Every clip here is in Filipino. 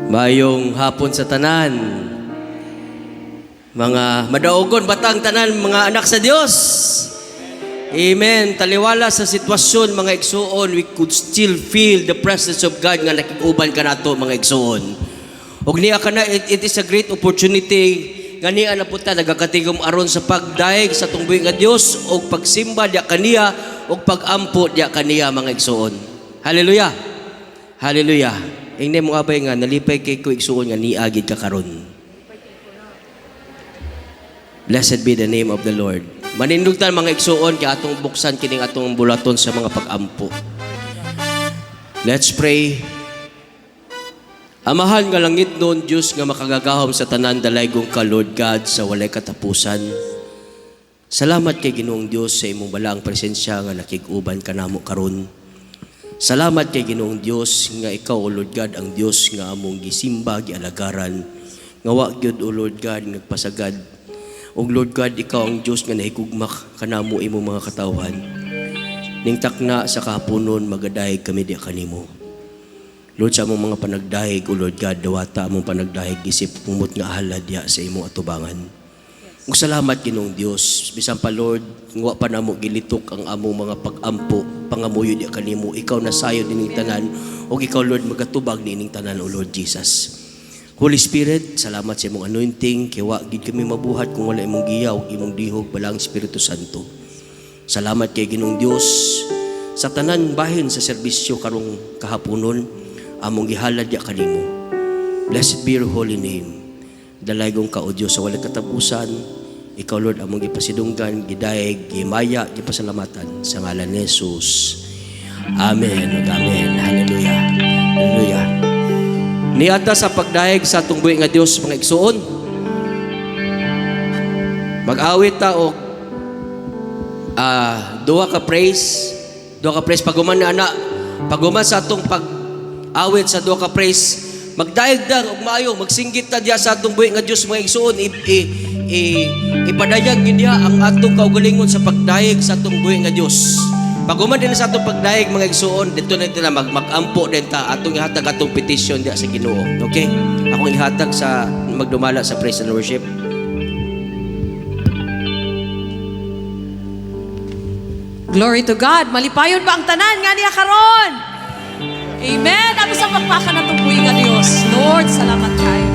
Mayong hapon sa tanan. Mga madaogon batang tanan, mga anak sa Dios. Amen. Taliwala sa sitwasyon mga igsuon, we could still feel the presence of God nga nakiguban ka nato mga igsuon. Og niya kana, it is a great opportunity nga niya na punta nagakatigom aron sa pagdaig sa tungboy nga Dios og pagsimba diya kaniya og pagampo diya kaniya mga igsuon. Hallelujah. Hallelujah. Ingni mo abay nga nalipay kay ko igsuon nga niagid ka karon. Blessed be the name of the Lord. Manindugtan mga igsuon kay atong buksan kining atong bulaton sa mga pagampo. Let's pray. Amahan nga langit noon, Diyos nga makagagahom sa tanan dalaygong ka, Lord God, sa walay katapusan. Salamat kay Ginoong Diyos sa imong balaang presensya nga nakig-uban kanamo karon. Salamat kay Ginoong Diyos nga ikaw, O Lord God, ang Diyos nga among gisimba, gialagaran. Nga wa gyud, O Lord God, nagpasagad. O Lord God, ikaw ang Diyos nga nahigugmak kanamo imong mga katawhan. Ning takna sa kahaponon magadayeg kami diya kanimo. Lord, sa among mga panagdahig, O Lord God, dawata among panagdahig, isip pumot nga ahala diya sa imong atubangan. Ug salamat Ginoong Dios, bisan pa Lord, nga pa namo gilitok ang among mga pagampo, pangamuyo diya kanimo. Ikaw nasayo dining tanan, ug ikaw Lord magatubag nining tanan, O Lord Jesus. Holy Spirit, salamat sa imong anointing, kay wa gid kami mabuhat kung wala imong giyaw, imong dihog balang Espiritu Santo. Salamat kay Ginoong Dios sa tanan bahin sa serbisyo karong kahaponon. Among gihalad ya kanimo. Blessed be your holy name. Dalaygong ka, O Diyos, sa walang katapusan. Ikaw, Lord, among gipasidunggan, gidayeg, gimaya, gipasalamatan sa ngalan ni Jesus. Amen. Amen. Hallelujah. Hallelujah. Niata sa pagdayeg sa atong buhi nga Dios mga igsuon. Mag-awit ta og duha ka praise paguman na ana, paguman sa atong awit sa duha ka praise, magdaigdag og maayo, magsinggit ta diya sa atong buhi nga Dios mga igsuon, ipadayag niya ang atong kaugalingon sa pagdaig sa atong buhi nga Dios. Paguman din sa atong pagdaig mga igsuon, dito na tila magampo din ta atong ihatag atong petition diya sa Ginoo. Okay? Akong ihatag sa magdumala sa praise and worship. Glory to God. Malipayon ba ang tanan nga niya karon? Amen. Ano sa pagpaka na itong buhay nga Diyos? Lord, salamat kayo.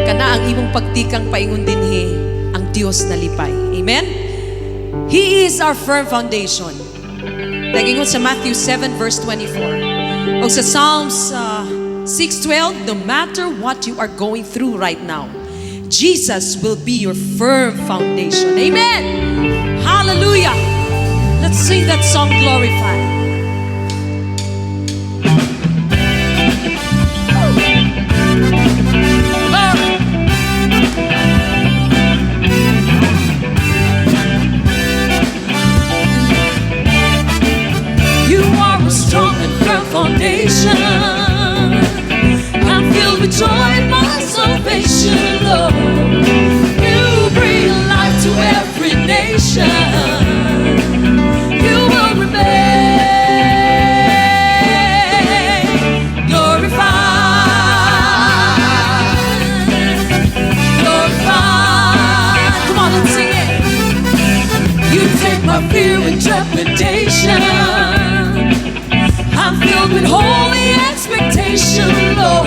Kana ang imong pagtikang paingon dinhi ang Diyos na lipay. Amen? He is our firm foundation. Nagingon sa Matthew 7 verse 24. O sa Psalms 6:12, no matter what you are going through right now, Jesus will be your firm foundation. Amen. Hallelujah. Let's sing that song, Glorify. Strong and firm foundation. I'm filled with joy in my salvation, Lord. You bring life to every nation. You will remain glorified. Glorified. Come on, let's sing it. You take my fear and trepidation. I'm filled with holy expectation, Lord.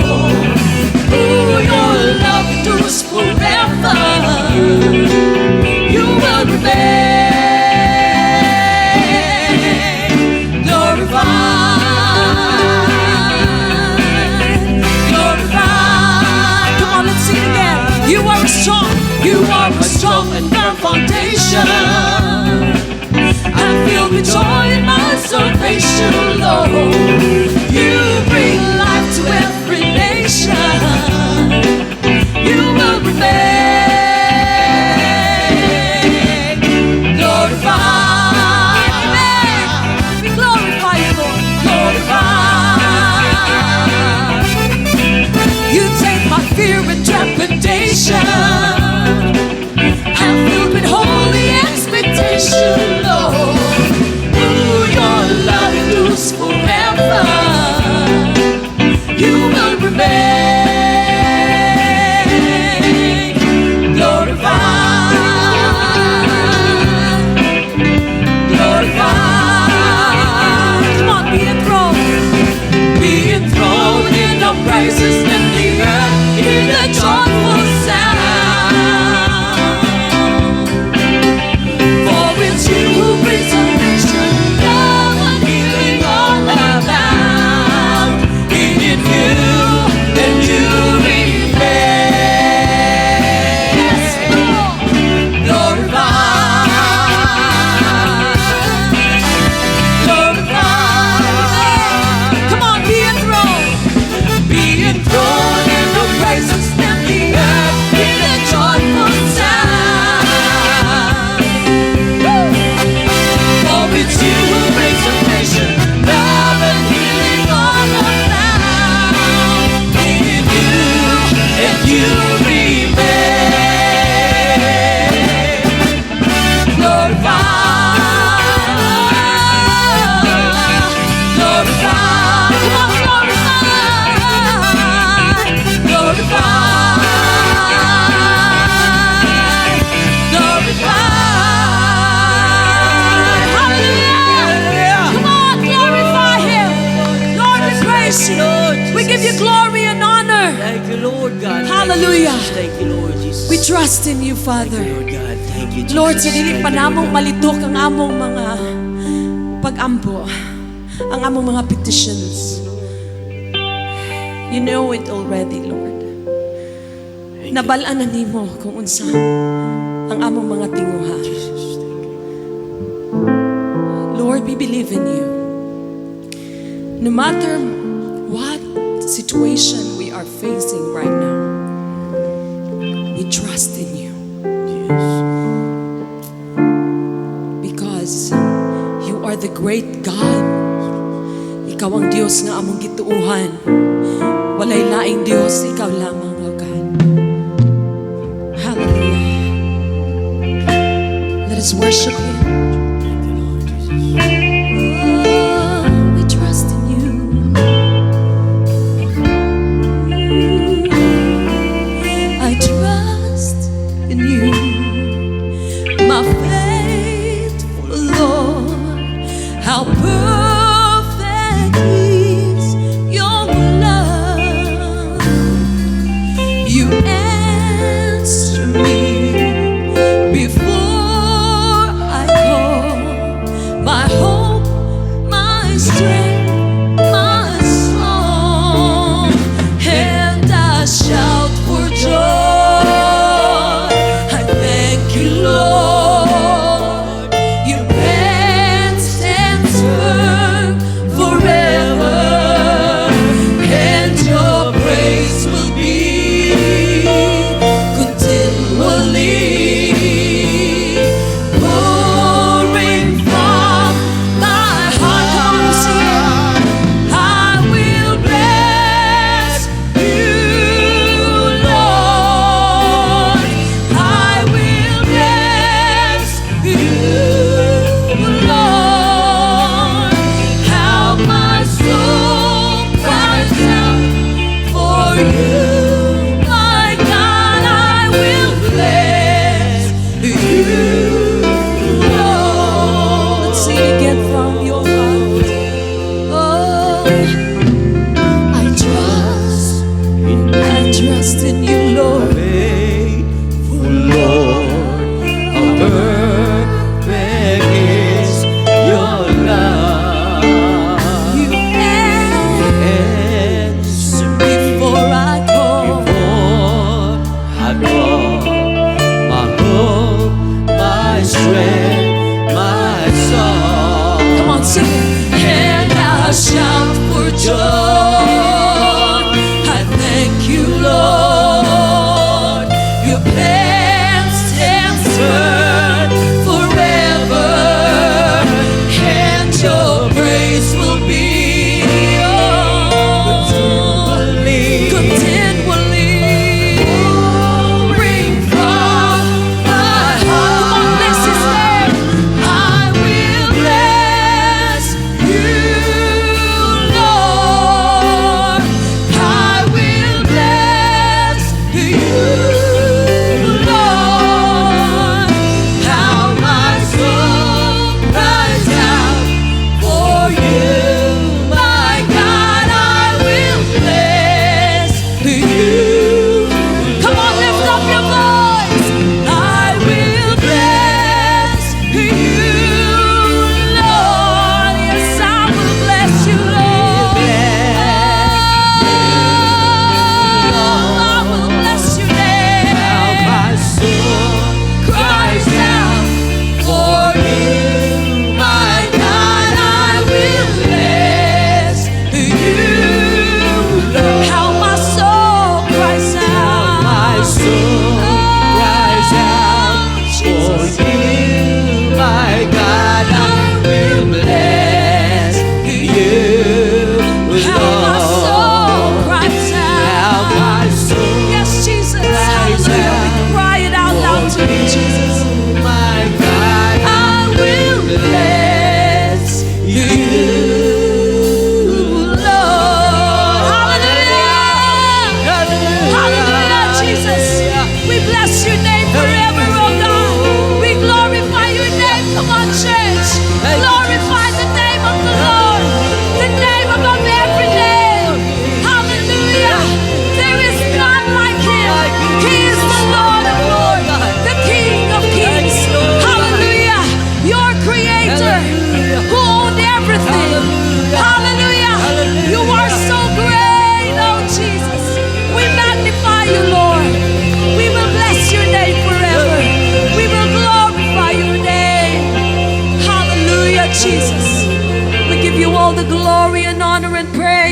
Ooh, your love endures forever. You will remain glorified. Glorified. Come on, let's sing again. You are a strong and firm foundation. I'm filled with joy in my salvation, Lord. You bring life to every nation. You will remain glorified. Amen. We glorify you, Lord. Glorified. You take my fear and trepidation. I'm filled with holy expectation, Lord. Ooh, your love endures praise you. Lord We give you Jesus. glory and honor. Thank you, Lord God. Hallelujah. Thank you, Lord Jesus. We trust in you, Thank Father. you, Lord God. Thank you, Jesus. Lord, sa dili pa Thank you, Lord namong God. malitok ang among mga pag-ampo, ang among mga petitions. You know it already, Lord. Nabalaan na nimo kung unsa ang among mga tinguha. Jesus, thank you. Lord, we believe in you. No matter what situation we are facing right now, we trust in you Yes. because you are the great God. Ikaw ang Diyos nga among gituuhan. Walay laing Diyos, ikaw lamang, O God. Hallelujah. Let us worship Him. Thank you, Lord Jesus. Oh, we trust in you. I trust in you, my faithful Lord. How perfect is your love. You answer me before I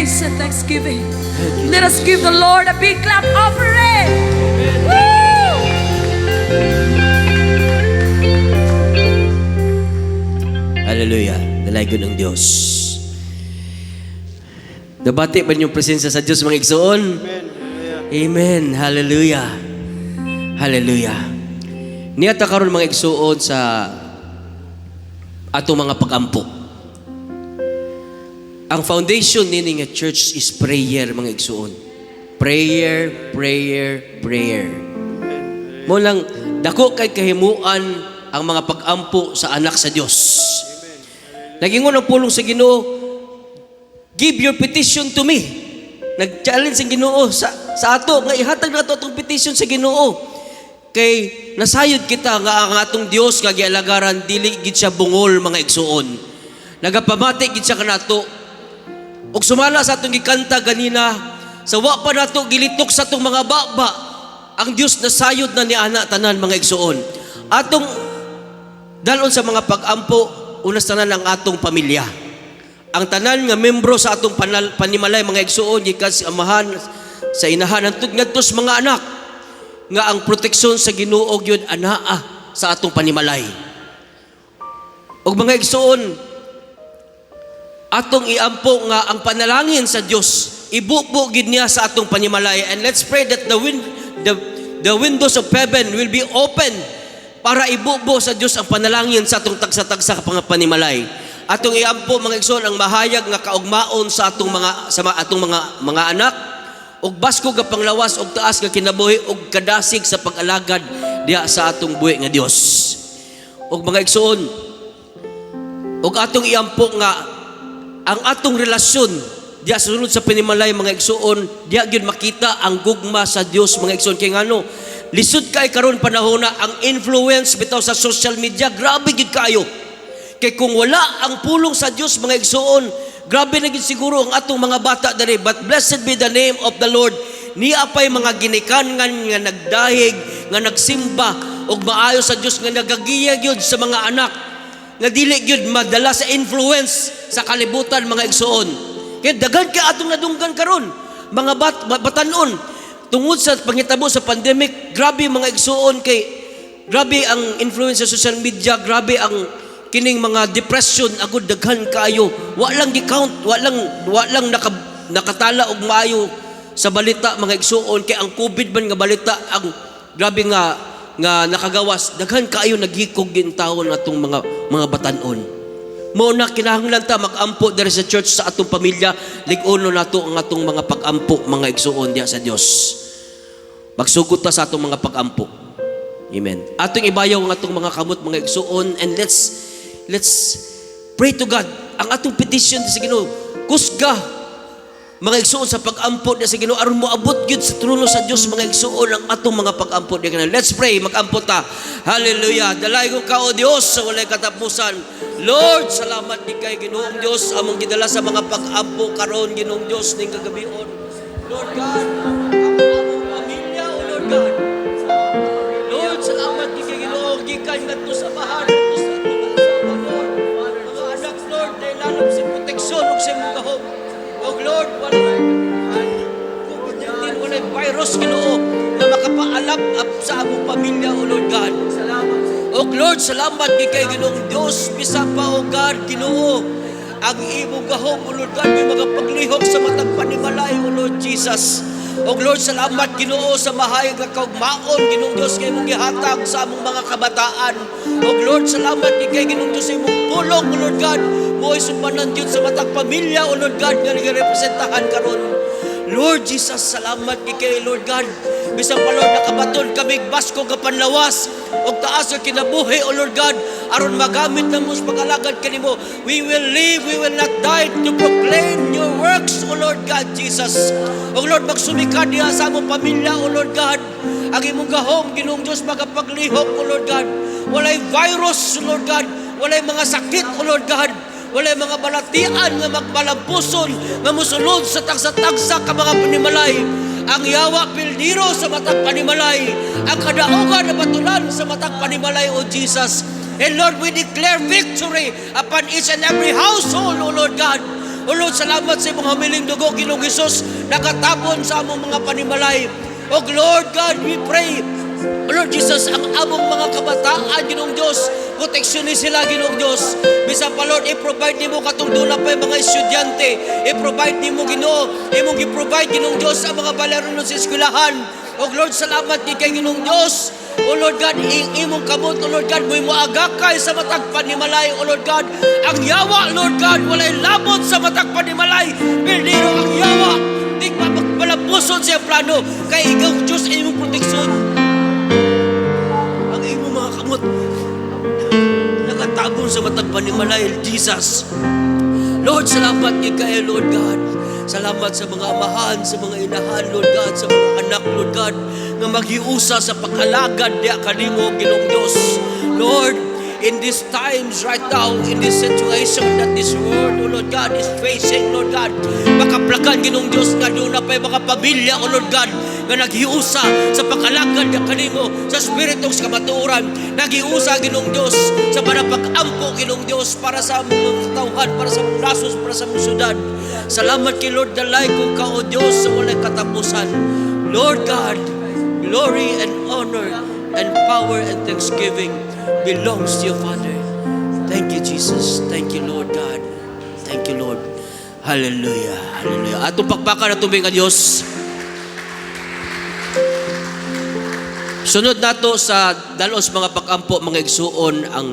praise and thanksgiving. Let us give the Lord a big clap offering. Woo! Hallelujah. Dalago ng Diyos. Nabati ba niyong presensya sa Diyos, mga igsoon? Amen. Hallelujah. Hallelujah. Niyata karon mga igsoon sa atong mga pag-ampo. Ang foundation nini nga church is prayer, mga igsoon. Prayer, prayer, prayer. Mo lang dako kay kahimuan ang mga pag-ampo sa anak sa Dios. Nagingon ang pulong sa Ginoo, give your petition to me. Nag-challenge ang Ginoo sa ato nga ihatag nato atong petition sa Ginoo. Kay nasayod kita nga ang atong Dios nga gialagaran dili gid siya bungol, mga igsuon. Nagapamati gid siya kanato. Ug sumala sa atong gikanta ganina, sa wa pa nato gilitok sa atong mga baba, ang Dios nasayod na ni ana tanan, mga igsuon. Atong dalon sa mga pag-ampo, unas tanan ang atong pamilya. Ang tanan nga membro sa atong panimalay, mga igsuon, gikan sa amahan, sa inahan, hangtod ngadto sa mga anak, nga ang proteksyon sa Ginoo gyud anaa sa atong panimalay. Og mga igsuon, atong iampo nga ang panalangin sa Dios ibubo gid niya sa atong panimalay, and let's pray that the windows of heaven will be open para ibubo sa Dios ang panalangin sa atong tagsa-tagsa ka panimalay. Atong iampo, mga igsoon, ang mahayag nga kaugmaon sa atong mga anak, og basko ga panglawas og taas nga kinabuhi og kadasig sa pag-alagad diha sa atong buhi nga Dios. Og mga igsoon, og atong iampo nga ang atong relasyon diha sunod sa panimalay, mga igsoon, diha gyud makita ang gugma sa Dios, mga igsoon. Kay ngano, lisod kay karon panahon na ang influence bitaw sa social media, grabe gyud kayo. Kay kung wala ang pulong sa Dios, mga igsoon, grabe na gid siguro ang atong mga bata diri. But blessed be the name of the Lord. Niya pay mga ginikangan nga nagdahig, nga nagsimba og maayo sa Dios, nga nagagiya gyud sa mga anak, nga dili gyud madala sa influence sa kalibutan, mga igsoon. Kaya daghan kay atong nadunggan karon, mga batanon, tungod sa panghitabo sa pandemic. Grabe, mga igsoon, kay grabe ang influence sa social media, grabe ang kining mga depression, agud daghan kayo. Wa lang gi-count, wa lang nakatala og maayo sa balita, mga igsuon. Kay ang COVID man nga balita, ang grabe nga nakagawas, daghan kayo naghikog gin taon atong mga batanon. Mo na kinahanglan ta mag-ampo diri sa church sa atong pamilya, lig-uno nato ang atong mga pag-ampo, mga igsuon diha sa Dios. Magsugot ta sa atong mga pag-ampo. Amen. Atong ibayaw ang atong mga kamot, mga igsuon, and let's pray to God. Ang atong petition sa Ginoo, kusga, mga igsuon, sa pag-ampo sa Ginoo, aron mo abot gyud sa trono sa Dios, mga igsuon, ang atong mga pag-ampo di kanang. Let's pray, mag-ampo ta. Hallelujah. Dalaygo ka, O Dios, sa walay katapusan. Lord, salamat di kay Ginoong Dios among gidala sa mga pag-ampo karon, Ginoong Dios, ning kagabion. Lord God, ang among pamilya, O Lord God. Lord, salamat di kay Ginoo, gikan ngadto sa bahan, ngadto sa mga asawa, Lord. Mga anak, Lord, dahil lalong si proteksyon ug sa imong gahom. Og Lord, walay virus, Ginoo, na makapaalap sa among pamilya, O Lord God. Salamat. Og Lord, salamat di kay Ginoong Dios, bisa pa, O God, Ginoo, ang imong gahom, O Lord God, may mga paglihok sa matag panimalay, O Lord Jesus. Og Lord, salamat, Ginoo, sa mahayag nga kaugmaon, Ginoong Dios, kay imong gihatag sa among mga kabataan. Og Lord, salamat di kay Ginoong Dios sa imong pulong, O Lord God, mo'y sumbanan Diyos sa matag pamilya, O Lord God, nga nagarepresentahan karon. Lord Jesus, salamat di kay Lord God. Bisang pa, Lord, nakabaton kami basko ka panlawas og taas sa kinabuhi, O Lord God, aron magamit na mo sa pag-alagad kanimo. We will live, we will not die to proclaim your works, O Lord God Jesus. O Lord, magsumika diha sa among pamilya, O Lord God. Ang imong gahom, Ginoong Dios, magapaglihok, O Lord God. Walay virus, O Lord God. Walay mga sakit, O Lord God. Walay mga balatian nga magbalampuson, nga musulod sa tagsa-tagsa ka mga panimalay. Ang yawa pildiro sa matag panimalay, ang kadaugan na batulan sa matag panimalay, O Jesus. And Lord, we declare victory upon each and every household, O Lord God. O Lord, salamat sa imong hamiling dugo, Ginoong Hesus, nakatabon sa among mga panimalay. O Lord God, we pray, O Lord Jesus, ang among mga kabataan, Ginoong Diyos, proteksyonin sila, Ginoong Diyos. Bisa pa, Lord, i-provide nimo katong dula pa yung mga estudyante. I-provide nimo, Ginoo. Imong i-provide, Ginoong Diyos, ang mga balaro sa eskwelahan. O Lord, salamat kay Ginoong Diyos. O Lord God, imong kamot, O Lord God, mo agakay sa matag panimalay, O Lord God. Ang yawa, Lord God, walay labot sa matag panimalay. Pildiro ang yawa. Di pa magpalapuson sa plano. Kay ikaw, Diyos, imong proteksyon. Ang imong mga kamot, nakatabon sa matag panimalay, Jesus. Lord, salamat kay Lord God. Salamat sa mga amahan, sa mga inahan, Lord God, sa mga anak, Lord God, na maghiusa sa pag-alagad diya kanimo, Ginoong Diyos. Lord, in these times right now, in this situation that this world, oh Lord God, is facing, Lord God, makaplagan, Ginoong Diyos, nga doon na pa yung mga pamilya, oh Lord God, nga naghiusa sa pag-alagad diya kanimo, sa spiritong sa kamatuoran, naghiusa, Ginoong Diyos, sa panapag-ampo, Ginoong Diyos, para sa mga katawhan, para sa mga lasos, para sa mga syudad. Salamat kay Lord dalay kung ka, O Diyos, sa walay katapusan. Lord God, glory and honor and power and thanksgiving belongs to you, Father. Thank you, Jesus. Thank you, Lord God. Thank you, Lord. Hallelujah. Hallelujah. Atong pagpaka na tubig ang Diyos. Sunod nato sa dalos mga pag-ampo, mga igsuon ang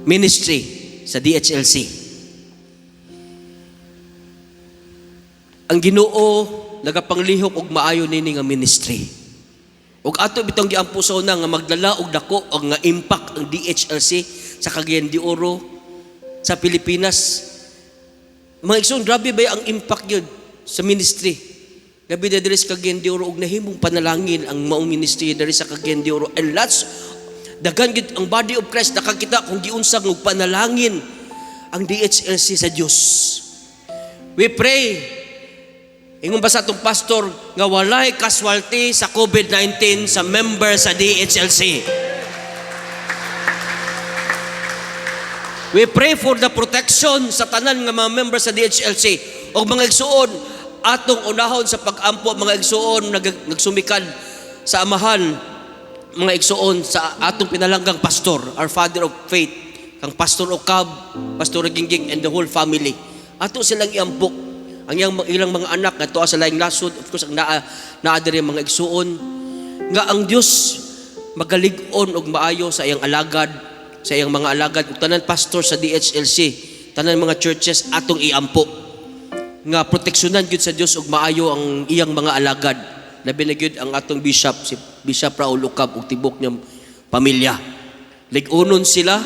ministry sa DHLC. Ang Ginoo nagapanglihok og maayo nini nga ministry. Ug ato bitong giampo sa una nga magdala og dako og nga impact ang DHLC sa Cagayan de Oro sa Pilipinas. Mga igsoon, grabe ba ang impact yun sa ministry? Grabe na diri sa Cagayan de Oro og nahimong panalangin ang maong ministry diri sa Cagayan de Oro. And lots, daghan gid ang body of Christ nakakita kung giunsang og panalangin ang DHLC sa Dios. We pray. Ingon ba sa itong pastor nga walay casualty sa COVID-19 sa member sa DHLC. We pray for the protection sa tanan nga mga member sa DHLC o mga igsuon atong unahon sa pag-ampo mga igsuon nagsumikad sa amahan mga igsuon sa atong pinalanggang pastor, our father of faith, kang Pastor Ocab, Pastor Gingging and the whole family. Ato silang iampo. Ang ilang mga anak nga tuwa sa laing lasod, of course ang naa diri mga igsuon nga ang Dios magalig-on og maayo sa iyang alagad, sa iyang mga alagad ug tanan pastor sa DHLC, tanan mga churches atong iampo nga proteksyonan gyud sa Dios og maayo ang iyang mga alagad. Labi na gyud ang atong bishop, si Bishop Raul Ocab ug tibok niyang pamilya. Lig-unon sila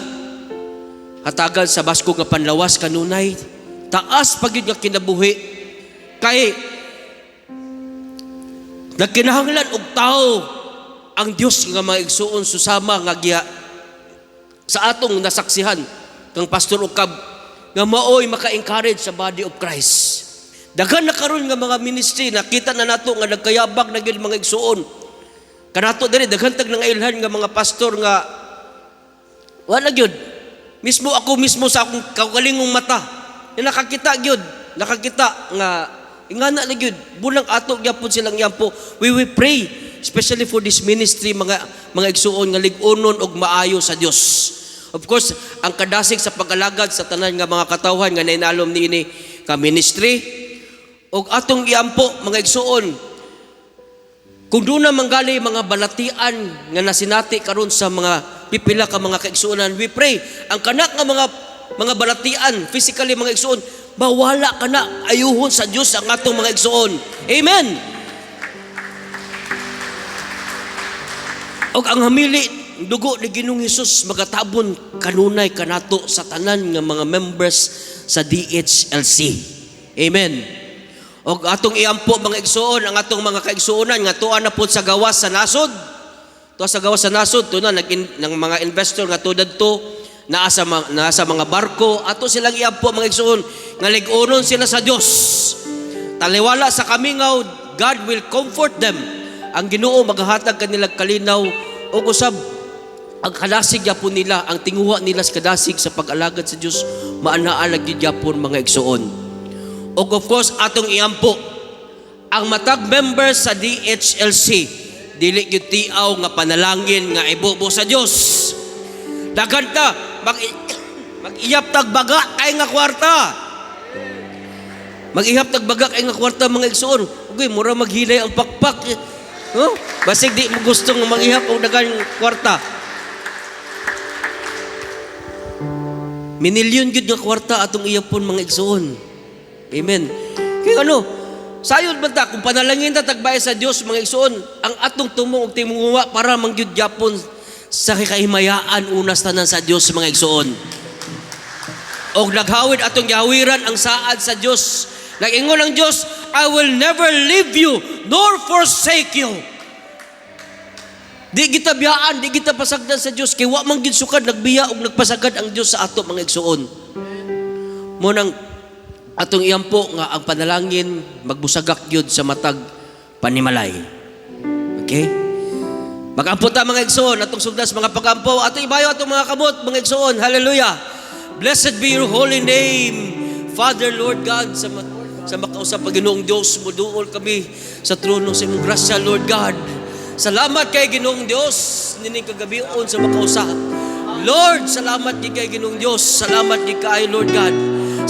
hatagan sa basko nga panlawas kanunay. Taas pagid nga kinabuhi kay nagkinahanglan og tao ang Dios nga mga igsuon susama nga giya sa atong nasaksihan kang Pastor Ocab nga maoy maka-encourage sa body of Christ. Daghan na karon nga mga ministry nakita na nato nga nagkayabag na gyud mga igsuon. Kanato diri daghan tag nangailhan nga mga pastor nga wala gyud. Mismo ako mismo sa akong kaugalingong mata nakakita gyud, nakakita nga ingana na gyud bulang ato gyapon silang yampo. We pray especially for this ministry mga igsuon nga lig-unon og maayo sa Dios. Of course, ang kadasig sa pag-alagad sa tanan nga mga katawhan nga nainalom niini ka ministry og atong iampo mga igsuon. Kung doon na manggali mga balatian nga nasinati karon sa mga pipila ka mga kaigsuonan, we pray ang kanak nga mga balatian, physically mga igsuon, bawala ka na ayuhon sa Diyos ang atong mga igsuon. Amen. Og ang hamili, dugo ni Ginoong Hesus magatabon kanunay kanato sa tanan nga mga members sa DHLC. Amen. Og atong iampo mga igsuon, ang atong mga kaigsuonan nga tuwa na pud sa gawas sa nasod. Tuwa sa gawas sa nasod, tuwa na ng mga investor nga tudad to, nasa mga barko, ato silang iampo mga igsuon nga lig-unon sila sa Dios. Taliwala sa kamingaw, God will comfort them. Ang Ginoo maghatag kanilang kalinaw o usab ang kadasig yapon nila, ang tinguha nila sa kadasig sa pag-alagad sa Dios, maanaalag gyud yapon mga igsoon. Og of course atong iampo ang matag members sa DHLC, dili gyud tiaw nga panalangin nga ibubo sa Dios. Daghan ta mag-iyap tag baga kay nga kwarta. Mag-ihap tag baga kay nga kwarta mga igsoon. Ugoy mura maghilay ang pakpak. Basig di mo gustong mag-ihap og daghang kwarta. Minilyon gyud nga kwarta atong iyapon mga igsoon. Amen. Kaya sayod man ta kung panalangin ta tagbay sa Dios mga igsoon, ang atong tumong og timunguwa para mangyud gyapon sa kahimayaan unas tanan sa Dios mga igsoon. Og naghawid atong gihawiran ang saad sa Dios. Nag-ingon ang Dios, I will never leave you nor forsake you. Di kita biyaan, di kita pasagdan sa Dios kay wa man gid sukad nagbiya og nagpasagad ang Dios sa ato mga igsoon. Mo nang atong iyampo nga ang panalangin magbusagak gyud sa matag panimalay. Okay? Magampo ta mga igsoon atong sugdas mga pagampo ato ibayo atong mga kamot mga igsoon. Hallelujah. Blessed be your holy name, Father Lord God, sa makausap Panginoong Diyos, muduol kami sa trono sa imong grasya Lord God. Salamat kay Ginoong Diyos nining kagabion sa makausap. Lord, salamat kay Ginoong Diyos. Salamat kay Lord God.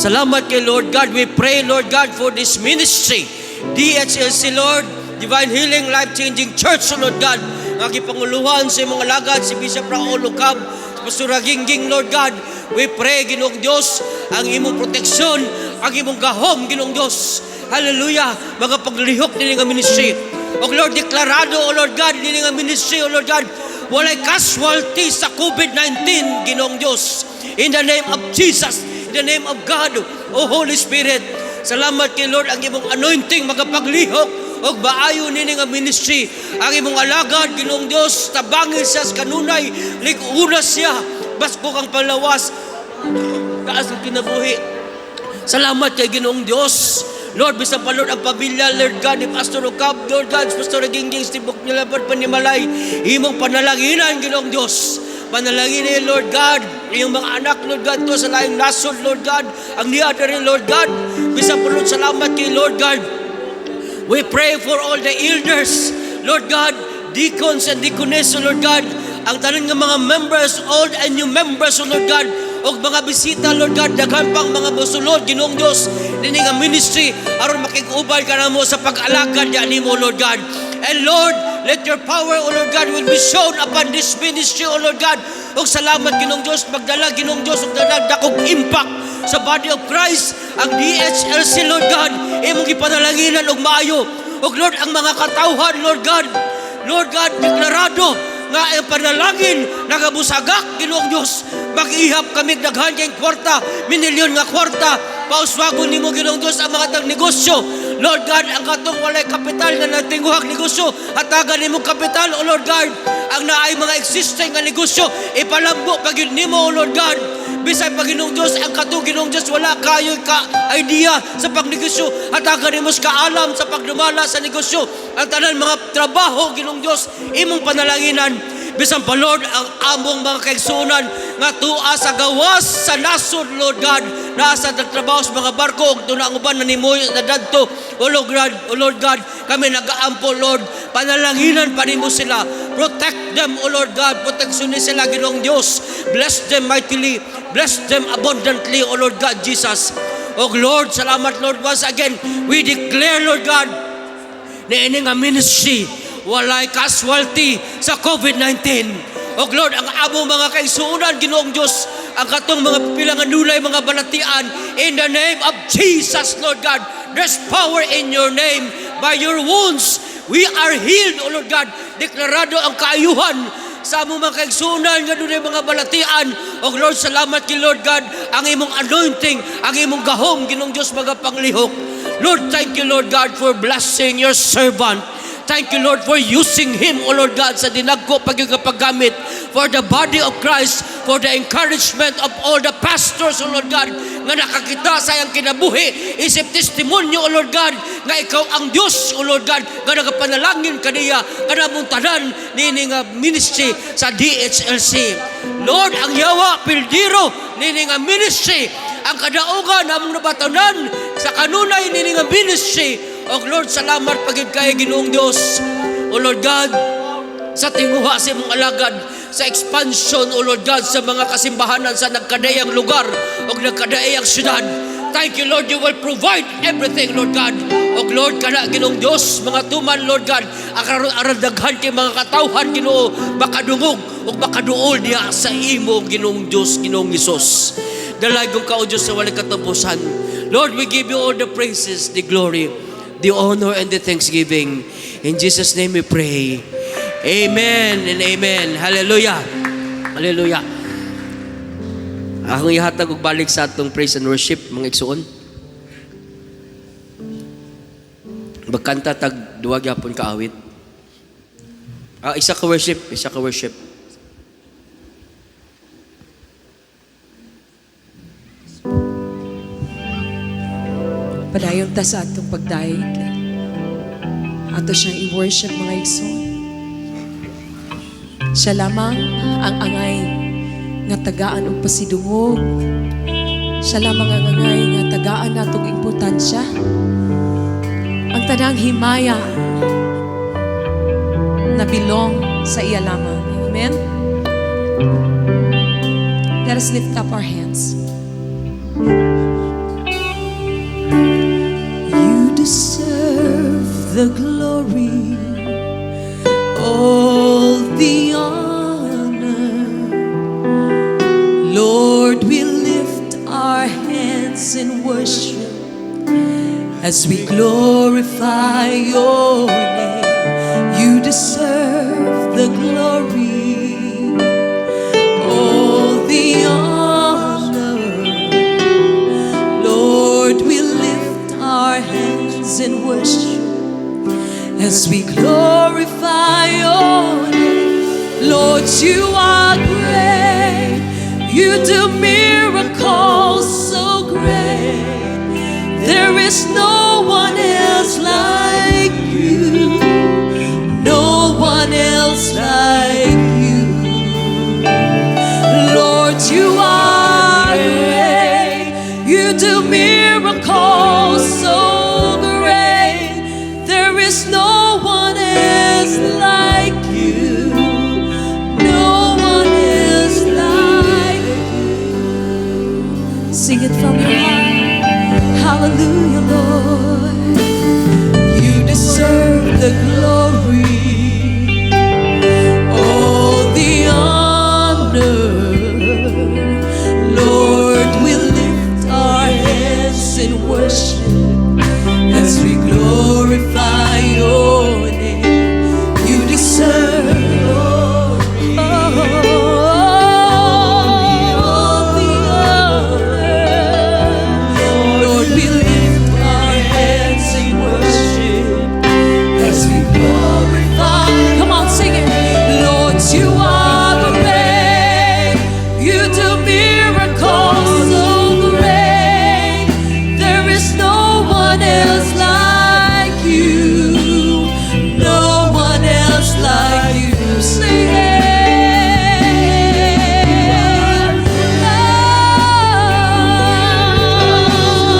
Salamat kay Lord God. We pray Lord God for this ministry. DHLC Lord, Divine Healing Life-Changing Church Lord God. Nga gipanguluhan sa imong alagad si Bishop Raul Lucab, si Pastor Gingging Lord God. We pray Ginoong Diyos ang imong proteksyon, ang imong gahom Ginoong Diyos. Hallelujah. Mga paglihok nini nga ministry. O Lord, deklarado, O Lord God, nini nga ministry, O Lord God, walay casualty sa COVID-19, Ginoong Diyos. In the name of Jesus, in the name of God, O Holy Spirit, salamat kay Lord, ang imong anointing, magapaglihok, o baayo nini nga ministry, ang imong alagad, Ginoong Diyos, tabangin siya sa kanunay, ligunas siya, basko kang palawas, taas ang kinabuhi. Salamat kay Ginoong Diyos. Lord, bisan pa Lord ang pamilya, Lord God, ni Pastor Lucab, Lord God, Pastor Gingging, Stibok Nilabad, Panimalay, imong panalanginan, Ginoong Diyos. Panalangin Lord God, yung mga anak, Lord God, to sa laing nasod, Lord God, ang niya rin, Lord God. Bisan pa Lord, salamat kay Lord God. We pray for all the elders, Lord God, deacons and deaconess, Lord God, ang tanan nga mga members, old and new members, Lord God, o mga bisita, Lord God, daghan pang mga musulod, Ginoong Diyos, nini nga ministry, aron makikubal ka na mo sa pag-alagad yan mo, Lord God. And Lord, let your power, O Lord God, will be shown upon this ministry, O Lord God. O salamat, Ginoong Diyos, magdala, Ginoong Diyos, o dakong impact sa body of Christ, ang DHLC, Lord God, imong ipanalanginan og maayo. O Lord, ang mga katawhan, Lord God, deklarado, nga ang panalangin nagabusagak Ginoong Diyos, mag-ihap kami daghan kayong kwarta, minilyon nga kwarta, pauswagon nimo Ginoong Diyos ang mga tang negosyo, Lord God, ang katong walay kapital nga nagtinguhag negosyo, hatagan nimo kapital, O Lord God, ang naay mga existing nga negosyo, ipalambo pagid nimo, O Lord God. Bisay pa Ginoong Diyos, ang katong Ginoong Diyos, wala kayo ka-idea sa pagnegosyo, hatagan nimo kaalam sa pagdumala sa negosyo, ang tanan mga trabaho, Ginoong Diyos, imong panalanginan. Bisan pa Lord, ang among mga kaigsunan nga tuwa sa gawas sa nasod, Lord God, nasa nagtrabaho sa mga barko, ug tunanguban na nimoy na dadto, O Lord God, kami nagaampo, Lord, panalanginan pa nimo sila, protect them, O Lord God, proteksyonin sila, Ginoong Diyos, bless them mightily, bless them abundantly, O Lord God, Jesus. O Lord, salamat Lord, once again, we declare, Lord God, na ini nga ministry, walay casualty sa COVID-19. O Lord, ang among mga kaigsuunan, Ginoong Diyos, ang katong mga pilangan nulay, mga balatian, in the name of Jesus, Lord God, there's power in your name. By your wounds, we are healed, O Lord God. Deklarado ang kaayuhan sa among mga kaigsuunan, nga nulay mga balatian. O Lord, salamat kay Lord God, ang imong anointing, ang imong gahom, Ginoong Diyos, mga panglihok. Lord, thank you, Lord God, for blessing your servant. Thank you, Lord, for using him, O Lord God, sa dinagko paggamit for the body of Christ, for the encouragement of all the pastors, O Lord God, nga nakakita sa iyang kinabuhi, isip testimonyo, O Lord God, nga ikaw ang Diyos, O Lord God, nga nagapanalangin kaniya, kanamong tanan, nini nga ministry sa DHLC. Lord, ang yawa, pildiro, nini nga ministry, ang kadaugan, among nabatanan, sa kanunay, nini nga ministry. O Lord, salamat pagid kay Ginoong Diyos, O Lord God, sa tinguha sa imong alagad, sa expansion, O Lord God, sa mga kasimbahanan sa nagkadayang lugar o nagkadayang syudad. Thank you, Lord, you will provide everything, Lord God. O Lord, kana Ginoong Diyos, mga tuman, Lord God, aradaghan kay mga katawhan, Ginoo, makadungog o makaduol diya sa imo, Ginoong Diyos, Ginoong Hesus. Dalagong ka, O Diyos, sa walang katapusan. Lord, we give you all the praises, the glory, the honor, and the thanksgiving. In Jesus' name we pray. Amen and amen. Hallelujah. Hallelujah. Akong ihatag og balik sa atong praise and worship, mga igsuon. Magkanta tag duwa gyapon ka awit. Isa ka worship, isa ka worship. Padayon ta sa atong pagdaig. Ato siyang i-worship, mga igsoon. Siya lamang ang angay nga tagaan og pasidungog. Siya lamang ang angay nga tagaan natong importansya. Ang tanang himaya na belong sa iya lamang. Amen? Let us lift up our hands. You deserve the glory, all the honor. Lord, we lift our hands in worship as we glorify your name. You deserve the glory, all the honor. Lord, we lift our hands in worship as we glorify your name. Lord, you are great. You do miracles so great. There is no one else like you. No one else like you. Lord, you are great. You do miracles so great. There is no one else like you. No one else like you. Sing it from your heart. Hallelujah, Lord. You deserve the glory, all the honor. Lord, we lift our hands in worship as we glorify your name. You deserve all the honor. Lord, we lift our hands in worship as we glorify. Come on, sing it. Lord, you are great. You do miracles so great. There is no one else like you. No one else like you. Sing it.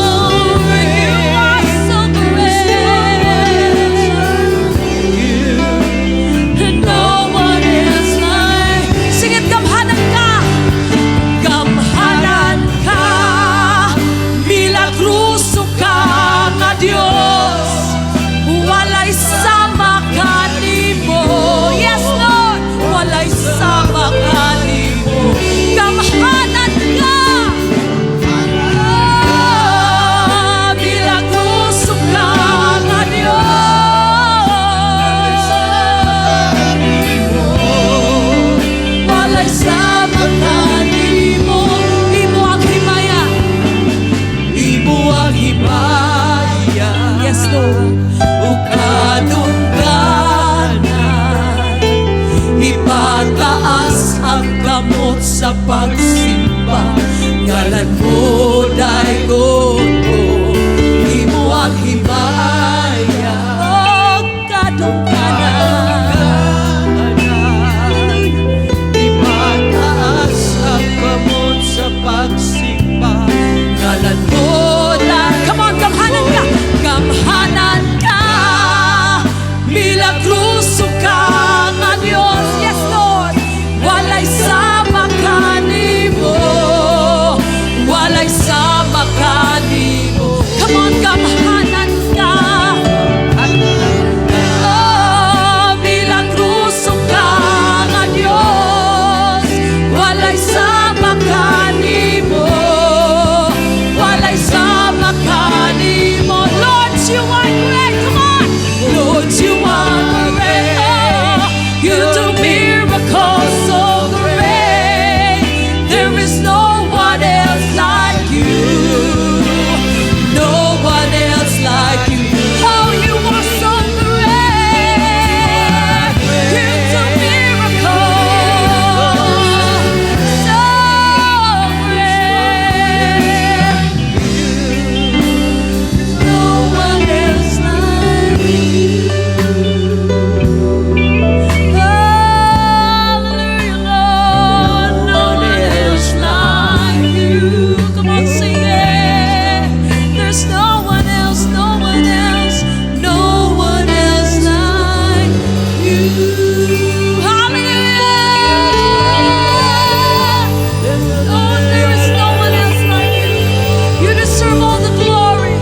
Lord, you are so great. And no one else like. Sing it, gamhanan ka. Gamhanan ka. Milagruso ka nga Dios. Walay sama kanimo. Yes, Lord. Walay sama kanimo. Gamhanan ka. Milagruso ka nga Dios. Walay sama kanimo. Imo ang himaya. Imo ang himaya. Yes, Lord. Ukadungganan. Ipataas ang kamot sa pagsimba. Ngalan mo daygon ko, imo ang himaya. Oh, kadong kanan, ipataas ang kamot sa pagsimba. Ngalan mo daygon. Come on, gamhanan ka. Gamhanan ka. Milagruso ka nga Dios. Yes, Lord. Walay sama kanimo. Walay sama kanimo. Come on, gamhanan ka. Oh, milagruso ka nga Dios. Walay sama kanimo. Walay sama kanimo. Lord, you are great. Come on. Lord, you are great. Oh, you do miracles so great. There is no one else like you. No one else like you. Oh, you are so great. You do miracles so great. No one else like you. Hallelujah, Lord. No one else like you. Come on, sing it. There's no one else, no one else, no one else like you. Hallelujah. Lord, there is no one else like you. You deserve all the glory,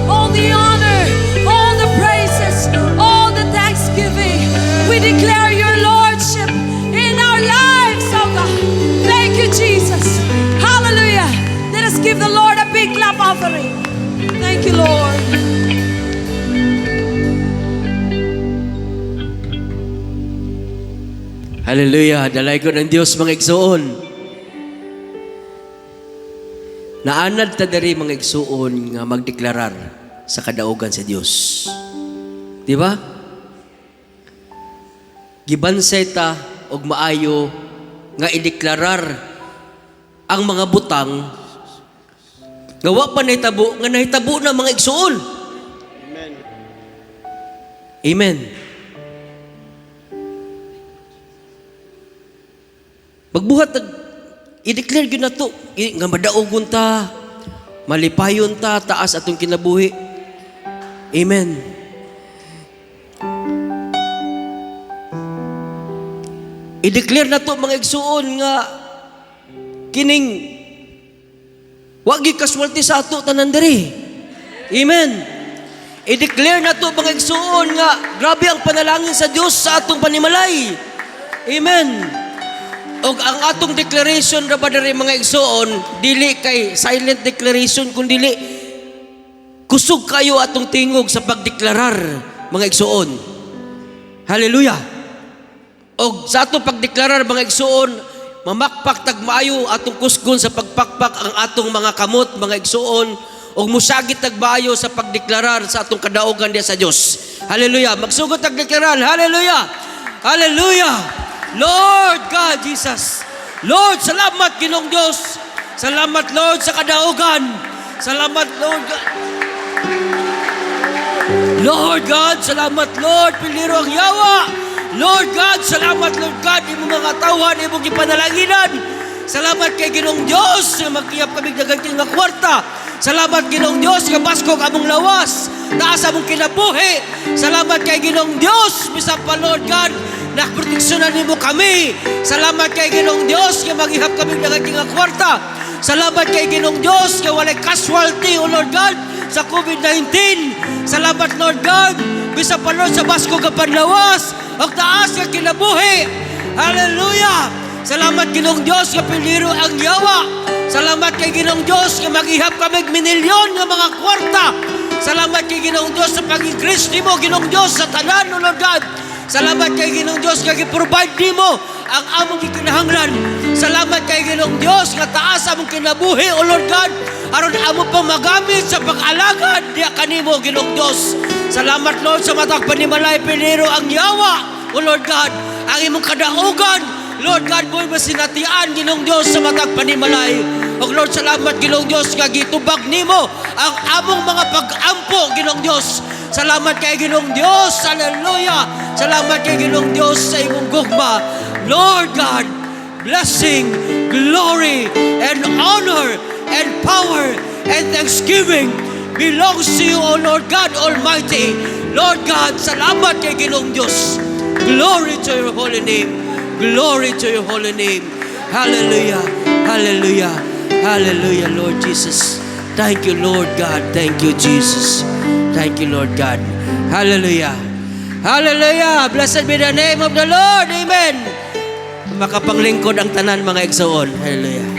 all the honor, all the praises, all the thanksgiving. We declare your lordship in our lives, oh God. Thank you, Jesus. Hallelujah. Let us give the Lord a big clap offering. Thank you, Lord. Hallelujah, dalay ko ng Dios mga igsuon. Naanad ta diri mga igsuon nga magdeklarar sa kadaugan sa Dios. Di ba? Gibansay ta og maayo nga ideklarar ang mga butang nga wa pa nahitabo nga nahitabo na mga igsuon. Amen. Amen. Magbuhat i-declare gyud nato nga madaogon ta, malipayon ta, taas atong kinabuhi. Amen. I-declare nato mga igsuon nga kining wagi kaswalti sa ato tanan diri. Amen. I-declare nato mga igsuon nga grabe ang panalangin sa Dios sa atong panimalay. Amen. Og ang atong declaration ra ba diri mga igsuon, dili kay silent declaration kundi dili kusog kayo atong tingog sa pagdeklarar mga igsuon. Hallelujah. Og sa atong pagdeklarar mga igsuon, mamakpak tag maayo atong kusgon sa pagpakpak ang atong mga kamot mga igsuon og musagit tag maayo sa pagdeklarar sa atong kadaugan diha sa Dios. Hallelujah. Magsugod tag deklarar. Hallelujah. Hallelujah. Lord God Jesus. Lord, salamat Ginoong Dios. Salamat Lord sa kadaugan. Salamat Lord God. Lord God, salamat Lord, piliro ang yawa. Lord God, salamat Lord God, imo mga tawhan, imo gipanalanginan. Salamat kay Ginoong Dios nga magkiyap kami daghang nga kwarta. Salamat Ginoong Dios nga baskog among lawas, taas among kinabuhi. Salamat kay Ginoong Dios, bisan pa Lord God, nakproteksyonan nimo kami. Salamat kay Ginoong Dios nga maghihap kami daghang nga kwarta. Salamat kay Ginoong Dios nga walay casualty, O Lord God, sa COVID-19. Salamat Lord God, bisan pa Lord sa baskog nga panlawas, og taas nga kinabuhi. Hallelujah. Salamat Ginoong Dios nga piliro ang yawa. Salamat kay Ginoong Dios nga maghihap kami minilyon nga mga kwarta. Salamat kay Ginoong Dios sa pag-increase nimo Ginoong Dios sa tanan, O Lord God. Salamat kay Ginoong Dios nga gi-provide nimo ang among gikinahanglan. Salamat kay Ginoong Dios nga taas among kinabuhi, O Lord God, aron amo pa magamit sa pag-alagad diha kanimo Ginoong Dios. Salamat Lord sa matag panimalay piliro ang yawa, O Lord God, ang imong kadaugan Lord God, mo'y masinatian, Ginoong Dios, sa matag panimalay. O Lord, salamat, Ginoong Dios, nga gitubag nimo ang among mga pag-ampo, Ginoong Dios. Salamat kay Ginoong Dios. Hallelujah. Salamat kay Ginoong Dios sa imong gugma. Lord God, blessing, glory, and honor, and power, and thanksgiving belongs to you, O Lord God Almighty. Lord God, salamat kay Ginoong Dios. Glory to your holy name. Glory to your holy name. Hallelujah. Hallelujah. Hallelujah, Lord Jesus. Thank you, Lord God. Thank you, Jesus. Thank you, Lord God. Hallelujah. Hallelujah. Blessed be the name of the Lord. Amen. Makapanglingkod ang tanan, mga igsoon. Hallelujah.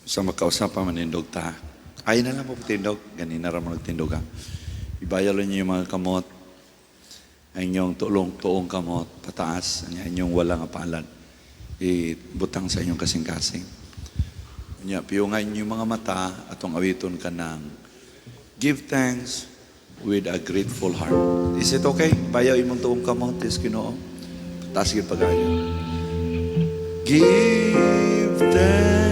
Sa magkausapan manindog ta. Ay na lang mo tindog. Ganina ra mo nagtindog ka. Ibayalo niyo yung mga kamot. Ang inyong tuong kamot. Pataas. Ang inyong walang apalad. Ibutang sa inyong kasing-kasing. Piyungay niyo yung mga mata. Atong awiton ka ng give thanks with a grateful heart. Is it okay? Bayaw imong tuong kamot. Is Ginoo. Pataas yung pagayo. Give thanks.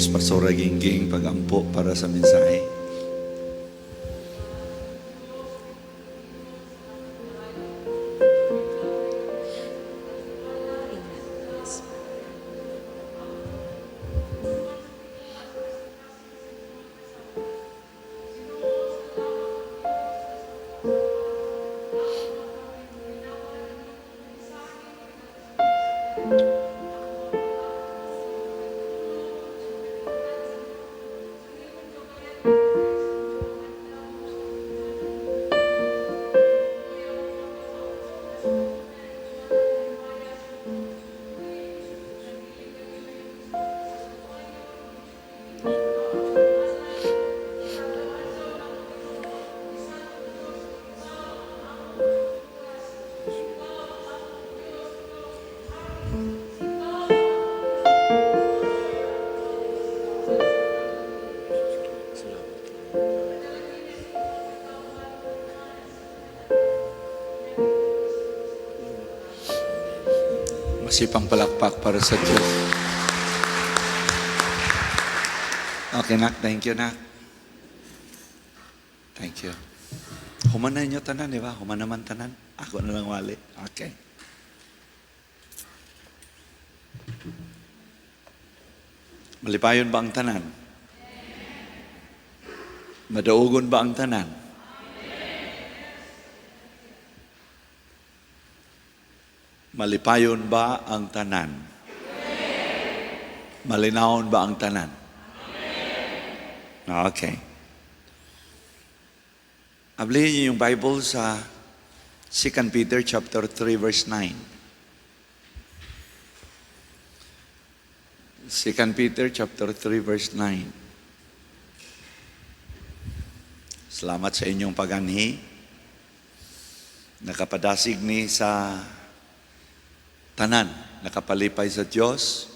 Pastora Gingging pagampo para sa mensahe. Magsipang palakpak para sa Diyos. Okay, nak. Thank you, nak. Thank you. Human na inyo tanan, di ba? Human naman tanan. Ako na lang wali. Okay. Malipayon ba ang tanan? Madaugon ba ang tanan? Malipayon ba ang tanan? Malinawon ba ang tanan? Okay. Ablihin niyo yung Bible sa 2 Peter chapter 3 verse 9. 2 Peter chapter 3 verse 9. Salamat sa inyong paganhi. Nakapadasig ni sa tanan, nakapalipay sa Diyos,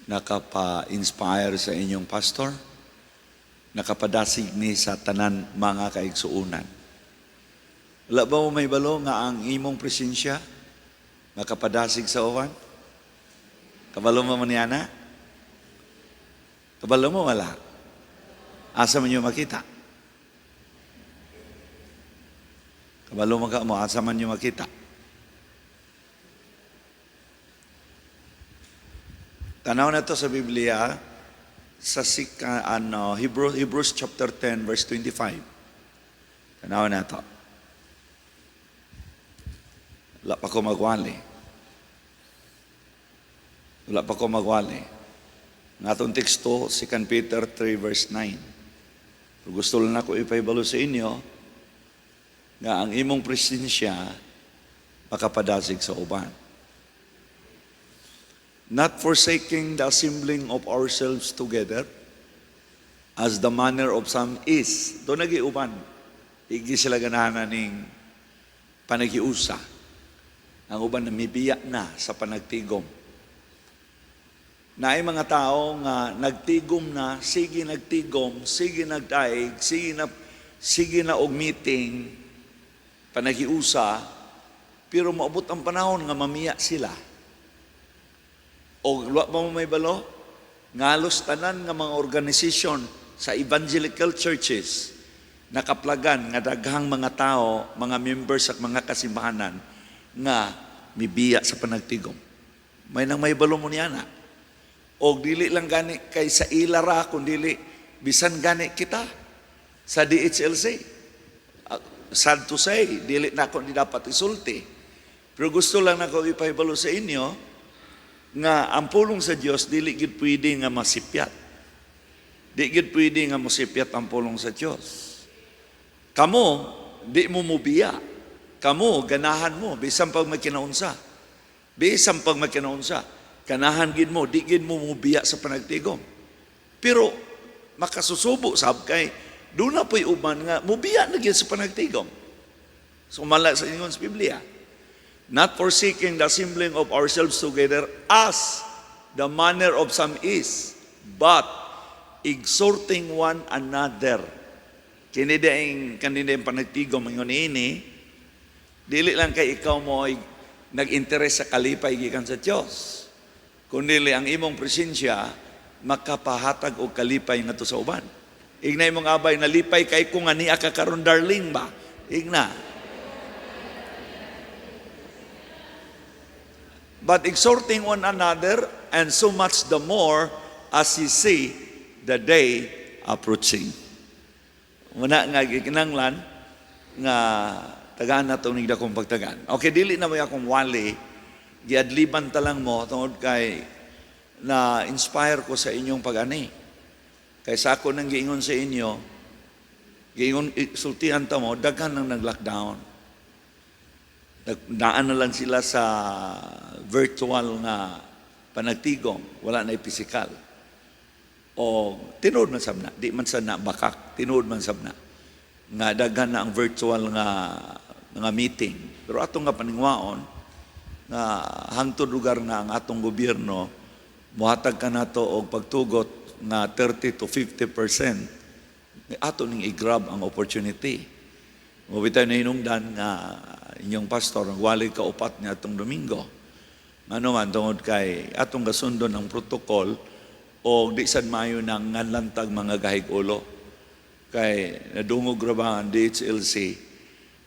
nakapa-inspire sa inyong pastor, nakapadasig ni sa tanan mga kaigsuunan. Wala ba mo may balo nga ang imong presensya nakapadasig sa uwan? Kabalo mo maniyana? Kabalo mo wala? Asa man nyo makita? Kabalo mo ka mo, asa man nyo makita? Tanaw na to sa Biblia, sa Hebrews chapter 10 verse 25. Tanaw na to. Wala pa ko magwali. Wala pa ko magwali. Ang atong teksto, 2 Peter 3 verse 9. Pero gusto lang ako ipaibalo sa inyo nga ang imong presensya makapadasig sa uban. Not forsaking the assembling of ourselves together, as the manner of some is. Doon nag-iuban. Igi sila ganahan ning panagiusa. Ang uban namibiya na sa panagtigom. Naay mga tao nga nagtigom na, sige nagtigom, sige nagdaig, sige na og meeting, panagiusa, pero maabot ang panahon nga mamiya sila. O luwa ba mo may balo? Ngalos tanan nga mga organisasyon sa evangelical churches nakaplagan nga daghang mga tao, mga members at mga kasimbahanan nga mibiya sa panagtigom. May nang may balo mo niya na. O dili lang gani kay sa ilara, kundi bisan gani kita sa DHLC. Sad to say, dili na ako hindi dapat isulti. Pero gusto lang na ko ipahibalo sa inyo nga ang pulong sa Dios dili gid pwede nga masipyat. Di gid pwede nga masipyat ang pulong sa Dios. Kamo di mo mubiya. Kamo ganahan mo bisan pag magkinaunsa. Bisan pag magkinaunsa, ganahan gid mo, di gid mo mubiya sa panagtigom. Pero makasusubo sab kay doon na po'y uban nga mubiya na gid sa panagtigom. So mala sa ingon sa Biblia. Not forsaking the assembling of ourselves together as the manner of some is, but exhorting one another. Kanina yung panagtigom ngayon ini, dili lang kay ikaw mo ay nag-interes sa kalipay gikan sa Diyos. Kundi ang imong presensya makapahatag og kalipay ngadto sa uban. Ignay mong abay nalipay kay kung ani ka karon darling ba? Igna. But exhorting one another, and so much the more as you see the day approaching. Muna nga gikinanglan nga tagaan na ito nigda kong pagtagaan. Okay, dili na mo akong wali, giadliban talang mo tungod kay na inspire ko sa inyong pag-ani. Kay sa ako nang giingon sa inyo, giingon sultihan ta mo, daghan nang nag-lockdown. Naan na lang sila sa virtual na panagtigom, wala na physical. O tinuod man sabna, di man sa na bakak, tinuod man sabna. Nga daghan na ang virtual nga meeting. Pero atong nga paningwaon, nga hangtod lugar na ang atong gobyerno, muhatag ka na to og pagtugot nga 30 to 50%, ato ning i-grab ang opportunity. Mabitay na hinungdan nga inyong pastor, nagwali ka upat niya itong Domingo, Ano man tungod kay atong gasundon ang protocol o di sad maayo nang nganlantag mga gahig-ulo. Kay nadungog ra ba ang DHLC,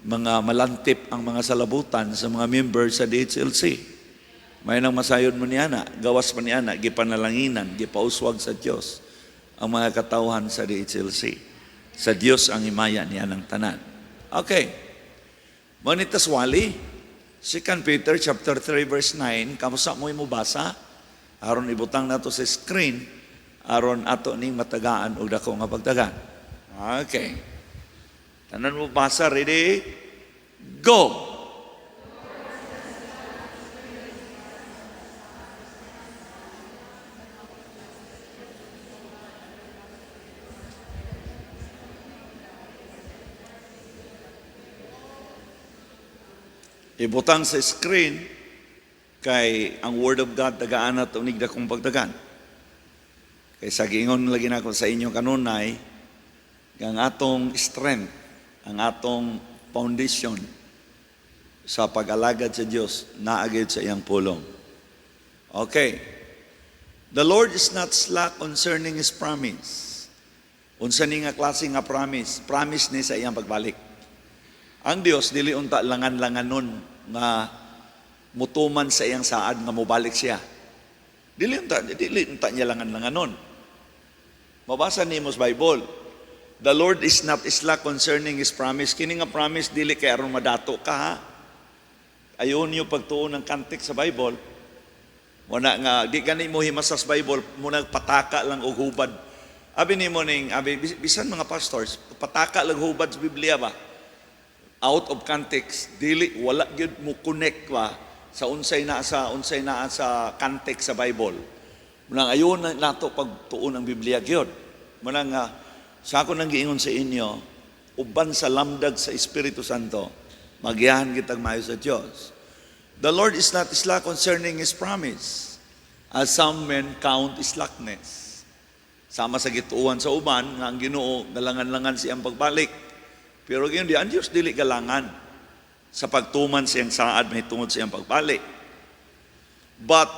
mga malantip ang mga salabutan sa mga members sa DHLC. May nang masayod mo niya na, gawas pa niya na, gipanalanginan, gipauswag sa Diyos ang mga katawhan sa DHLC. Sa Diyos ang imaya niya ng tanan. Okay. Manitas wali, 2 Peter chapter 3 verse 9, kamusta mo basa? Aron ibutang nato sa screen, aron ato ning matagaan og dako nga pagtagan. Okay. Tanan mo basa, ready? Go! Ibutang sa screen kay ang Word of God tagaan at unig na kong pagdagan. Kay sa giingon lagi na ko sa inyo kanunay, ang atong strength, ang atong foundation sa pag-alagad sa Diyos, naagid sa iyang pulong. Okay. The Lord is not slack concerning His promise. Unsa ni nga klase nga promise? Promise ni sa iyang pagbalik. Ang Dios dili unta langan-langanon nga mutuman sa iyang saad nga mobalik siya. Dili unta niya langan-langanon. Mabasa nimo sa Bible. The Lord is not slack concerning His promise. Kini nga promise dili kay aron madato ka ha. Ayon niyo pagtuon ng context sa Bible. Wala nga di gani mo himasa sa Bible mo nagpataka lang og hubad. Abi nimo ning abi bisan mga pastors, pataka lang hubad sa Biblia ba? Out of context, dili wala gyud mo connect ba sa unsay na sa context sa Bible. Munang ayon nato pagtuon ang Biblia gyud. Munang nga sa ako nang giingon sa inyo, uban sa lamdag sa Espiritu Santo, magiyahan kitag maayo sa Diyos. The Lord is not slack concerning His promise, as some men count slackness. Sama sa gituan sa uban, nga ang Ginoo galangan-langan siyang pagbalik. Pero gayon di, ang Diyos dili galangan sa pagtuman siyang saad may tungod siyang pagbalik. But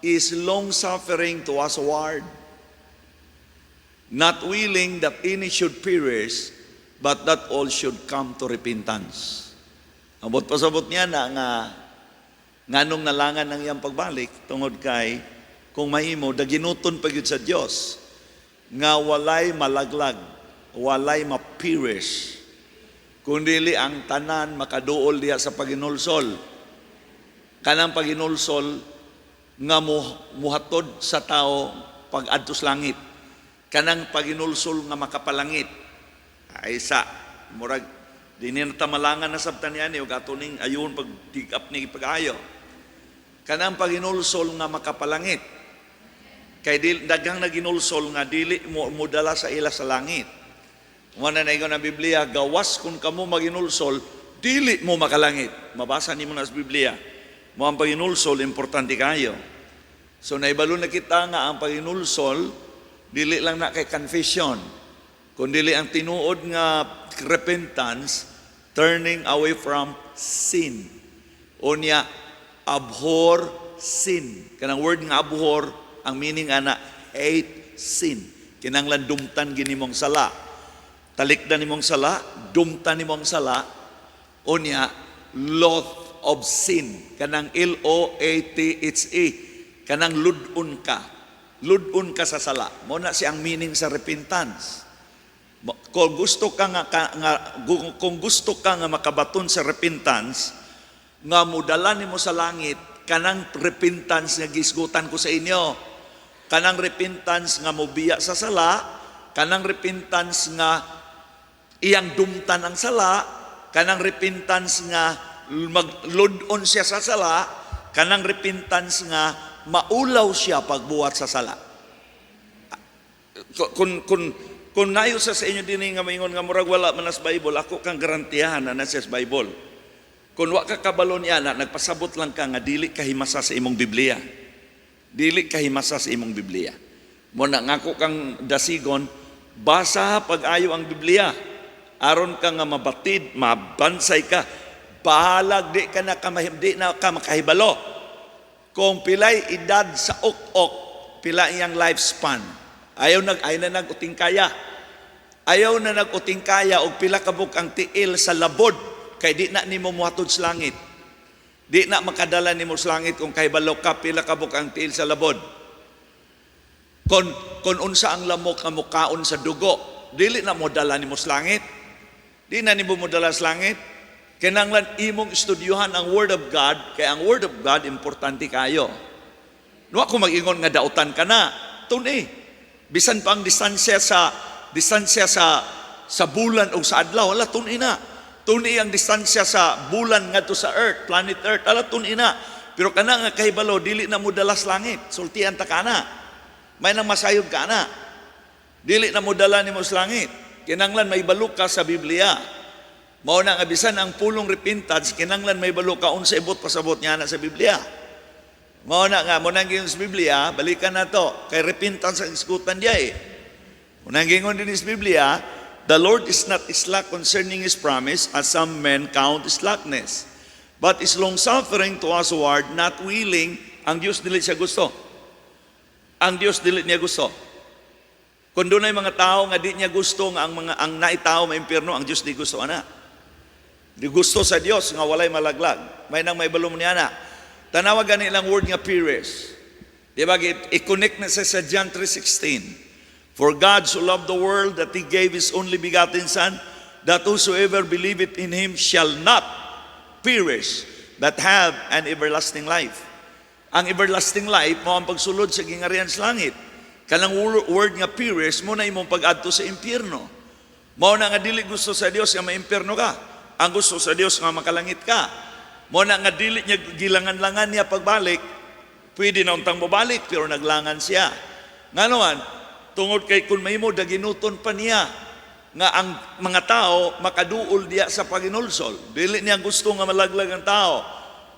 is long-suffering to us ward, not willing that any should perish, but that all should come to repentance. Abot pasabot niya na nga nganong nalangan ng iyang pagbalik tungod kay kung mahimo daginuton pagyud sa Dios nga walay malaglag, walay mapirish, kundi ang tanan makaduol diha sa paginulsol. Kanang paginulsol nga muhatod sa tao pag-adto sa langit. Kanang paginulsol nga makapalangit. Ay sa murag dinhi na tamalangan na sabtan niya ni ug atuning ayon pag dig up ni pag-ayo. Kanang paginulsol nga makapalangit. Kay daghang naginulsol nga dili mo dala sa ila sa langit. Muna na ingon ang Biblia, gawas kung kamo maginulsol, dili mo makalangit. Mabasa nimo na sa Biblia. Mo ang paginulsol importante kayo. So naibalo na kita nga ang paginulsol dili lang na kay confession, kundi ang tinuod nga repentance, turning away from sin. Unya, abhor sin. Kanang word nga abhor, ang meaning ana, hate sin. Kinanglan dumtan ginimong sala. Talikdan nimong sala, dumtan nimong sala, unya, loath of sin. Kanang L-O-A-T-H-E. Kanang ludun ka. Ludun ka sa sala. Muna siyang meaning sa repentance. Kung gusto ka nga makabaton sa repentance, nga mudala nimo sa langit, kanang repentance nga gisgutan ko sa inyo. Kanang repentance nga mobiya sa sala, kanang repentance nga iyang dumtan ang sala, kanang repentance nga magludon siya sa sala, kanang repentance nga maulaw siya pagbuhat sa sala. Kung nayo sa inyo din nga maingon nga murag wala man sa Bible, ako kang garantiyahan na sa Bible. Kung wa ka kabalo niya na, nagpasabot lang ka nga dili kahimasa sa imong Biblia. Dili kahimasa sa imong Biblia. Muna nga ako kang dasigon, basa pag-ayo ang Biblia. Aron ka nga mabatid, mabansay ka, bahalag di na ka makahibalo. kung pilay edad sa ok-ok, pila iyang lifespan. Ayaw na nag-uting kaya. Ayaw na nag-uting kaya og pila kabuk ang tiil sa labod kay di na nimo muhatod sa langit. Di na makadala nimo sa langit kung kay balo ka pila kabuk ang tiil sa labod. Kon unsa ang lamok nga mukaon sa dugo, dili na mo dala nimo sa langit. Di na nimo mo dala sa langit. Kinahanglan imong estudyuhan ang Word of God, kay ang Word of God importante kayo. No ako mag-ingon nga dautan ka na, tuni. Bisan pa ang distansya sa bulan o sa adlaw, wala tuni na. Tuni ang distansya sa bulan ngadto sa Earth, planet Earth, wala tuni na. Pero kana nga kahibalo dili na mo dala sa langit, sultian ta kana. May nang masayod ka na. Dili na mo dala nimo sa langit. Kinahanglan may balok ka sa Biblia. Mao na nga bisan ang pulong repentance, kinahanglan may balok ka unsa ibot pasabot niya na sa Biblia. Mao na nga mo nang gingon sa Biblia, balikan na to kay repentance ang iskutan diya eh. Mo nang gingon din sa Biblia, the Lord is not slack concerning His promise, as some men count slackness, but is long-suffering to us ward, not willing. Ang Diyos dili siya gusto. Ang Diyos dili niya gusto. Kung doon ay mga tao nga di niya gusto nga ang naitao maimpierno, ang Diyos di gusto ana. Di gusto sa Diyos nga walay malaglag. May nang may balom niya na. Tanawag gani ilang word nga peerless. Di ba i-connect na sa John 3:16. For God so loved the world that He gave His only begotten Son, that whosoever believeth in Him shall not perish, but have an everlasting life. Ang everlasting life mo ang pagsulod sa gingarian sa langit. Kanang word nga perish mo na imong pag-adto sa impyerno. Mao na nga dili gusto sa Dios nga maimpyerno ka. Ang gusto sa Dios nga makalangit ka. Mao na nga dili niya gilangan-langan niya pagbalik. Pwede na untang mobalik pero naglangan siya. Nganoan, tungod kay kun mahimo daginuton pa niya nga ang mga tao makaduol diya sa paginulsol. Dili niya gusto nga malaglag ang tao.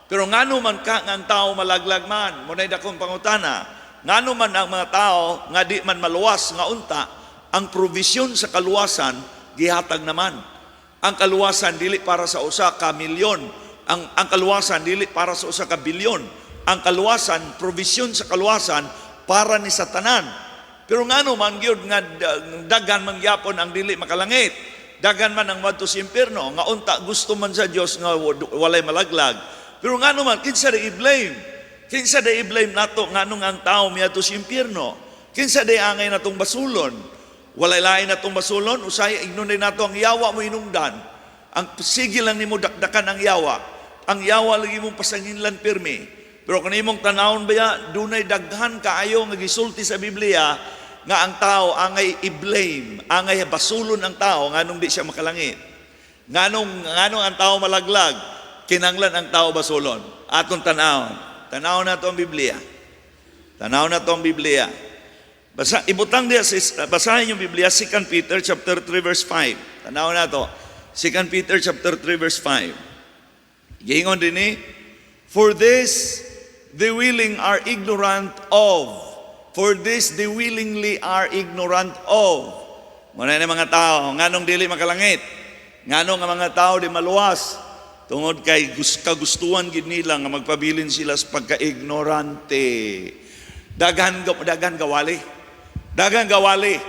Pero ngano man ka nga ang tao malaglag man, munay dakong pangutana, ngano man ang mga tao nga di man maluwas nga unta, ang provision sa kaluwasan gihatag naman. Ang kaluwasan dili para sa usa ka milyon, ang kaluwasan dili para sa usa ka bilyon. Ang kaluwasan, provision sa kaluwasan para ni sa tanan. Pero ngano man gyud nga daghan man gyapon ang dili makalangit. Daghan man ang madto sa impierno, nga unta gusto man sa Dios nga walay malaglag. Pero nga naman, kinsa da i-blame? Kinsa da i-blame nato nga nung ang tao miadto sa impyerno? Kinsa da angay natong basulon? Walay lain natong basulon, usay ignunay nato ang yawa mo inungdan. Ang sige lang nimo dakdakan ang yawa. Ang yawa lagi mong pasanginlan pirmi. Pero kung imong tanawon ba dunay daghan kaayo nga gisulti sa Biblia nga ang tao angay i-blame, angay basulon ang tao nganong di siya makalangit. Nganong ang tao malaglag. Kinanglan ang tao basulon. Atong tanawon. Tanawon na ito ang Biblia. Tanawon na ito ang Biblia. Ibutang diya, basahin yung Biblia, 2 Peter chapter 3 verse 5. Tanawon na ito. 2 Peter chapter 3 verse 5. Gingon din for this the willing are ignorant of. For this the willingly are ignorant of. Muna na mga tao, nganong dili makalangit. Nganong ang mga tao di maluwas. Tungod kay kagustuhan gid nila nga magpabilin sila sa pagka-ignorante. Daghan gawali. Daghan gawali.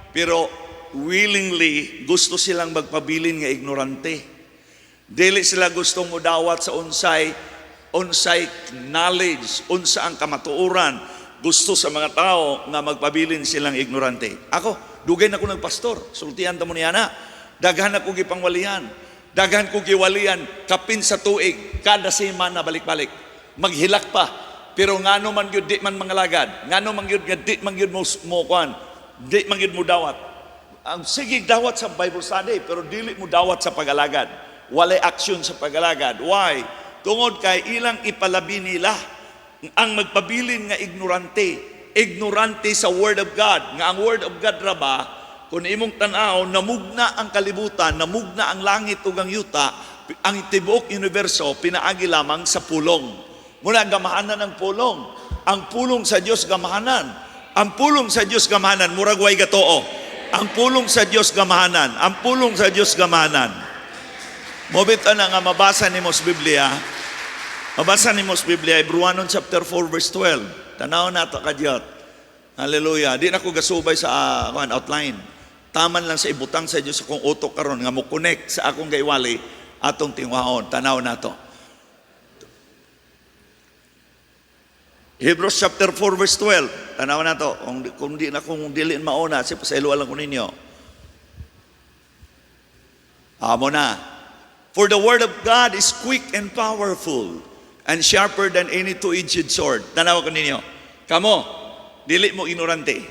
Pero willingly gusto silang magpabilin nga ignorante. Dili sila gustong mudawat sa unsay knowledge, unsa ang kamatuoran. Gusto sa mga tao nga magpabilin silang ignorante. Ako, dugay na ko nagpastor. Sultihan ta mo niya na. Daghan ako gipangwalian. Daghan ko giwalian kapin sa tuig kada semana balik-balik maghilak pa pero ngano man gyud di man mangalagad ngano man gyud di man gyud mo kuan di man gyud mo dawat ang sige dawat sa Bible study pero dili mo dawat sa pagalagad walay action sa pagalagad. Why? Tungod kay ilang ipalabi nila ang magpabilin nga ignorante sa Word of God nga ang Word of God ra ba. Kung imong tanaw, namugna ang kalibutan, namugna ang langit ug ang yuta, ang tibuok universo pinaagi lamang sa pulong. Muna gamahanan ang pulong. Ang pulong sa Dios gamahanan. Ang pulong sa Dios gamahanan, murag way gatoo. Ang pulong sa Dios gamahanan. Ang pulong sa Dios gamahanan. Mobit na nga mabasa nimo sa Biblia. Mabasa ni mo sa Biblia, Hebrewanon chapter 4 verse 12. Tanaw na ito kadyot. Hallelujah. Di na ko gasubay sa outline. Taman lang sa ibutang sa Diyos akong utok karon nga mo connect sa akong gaiwali atong tingwaon. Tanaw na to. Hebrews chapter 4 verse 12. Tanaw na to. Kung dili mauna, si pasaylo lang ko ninyo. Amo na. For the word of God is quick and powerful and sharper than any two-edged sword. Tanaw ko ninyo. Kamo, dili mo ignorante.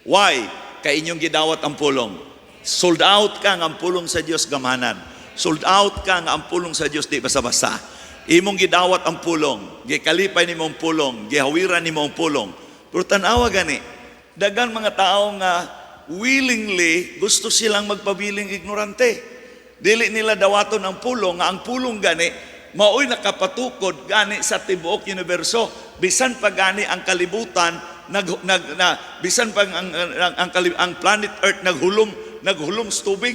Why? Kay inyong gidawat ang pulong. Sold out ka nga ang pulong sa Dios gamanan. Sold out ka nga ang pulong sa Dios di basta-basta. Imong gidawat ang pulong, gikalipay nimo ang pulong, gihawiran nimo ang pulong. Pero tanawa gani, dagan mga tao nga willingly gusto silang magpabiling ignorante. Dili nila dawaton ang pulong, nga ang pulong gani maoy nakapatukod gani sa tibuok universo. Bisan pa gani ang kalibutan bisan pa ang planet Earth naghulom sa tubig.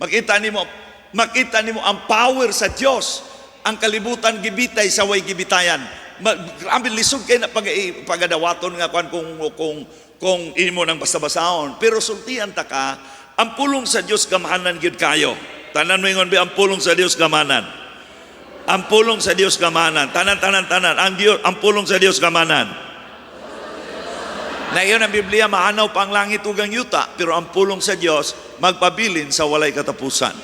Makita nimo ang power sa Dios. Ang kalibutan gibitay sa way gibitayan. Grabe lisod kay na pagadawaton nga kung imo nang basta-basahon. Pero sultian ta ka, ang pulong sa Dios gamahanan gyud kayo. Tanan mo ingon ang pulong sa Dios gamanan. Ang pulong sa Dios gamanan. Tanan. Ang pulong sa Dios gamanan. Na iyon ang Biblia, mahanaw pa ang langit ug ang yuta, pero ang pulong sa Dios magpabilin sa walay katapusan.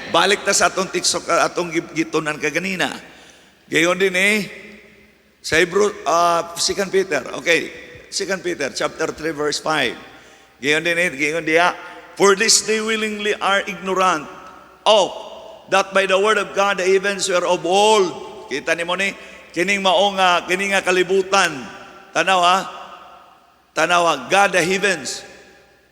Balik ta sa atong tikso atong gitunan kaganina. Gayon din sa Hebrew 2 Peter. Okay, 2 Peter chapter 3 verse 5. Gayon diya. For this they willingly are ignorant of that by the word of God the heavens were of old. Kita nimo ni kining mao nga kining nga kalibutan. Tanawa God the heavens,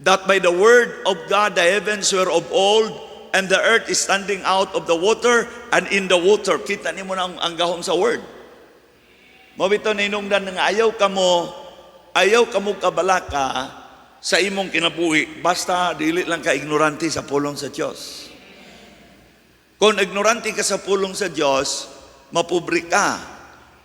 that by the word of God the heavens were of old, and the earth is standing out of the water and in the water. Kita nimo na ang gahom sa word. Mabito ninungdan nga ayaw kamo kabalaka sa imong kinabuhi basta dili lang ka ignorante sa pulong sa Dios. Kung ignorante ka sa pulong sa Diyos, mapobre ka.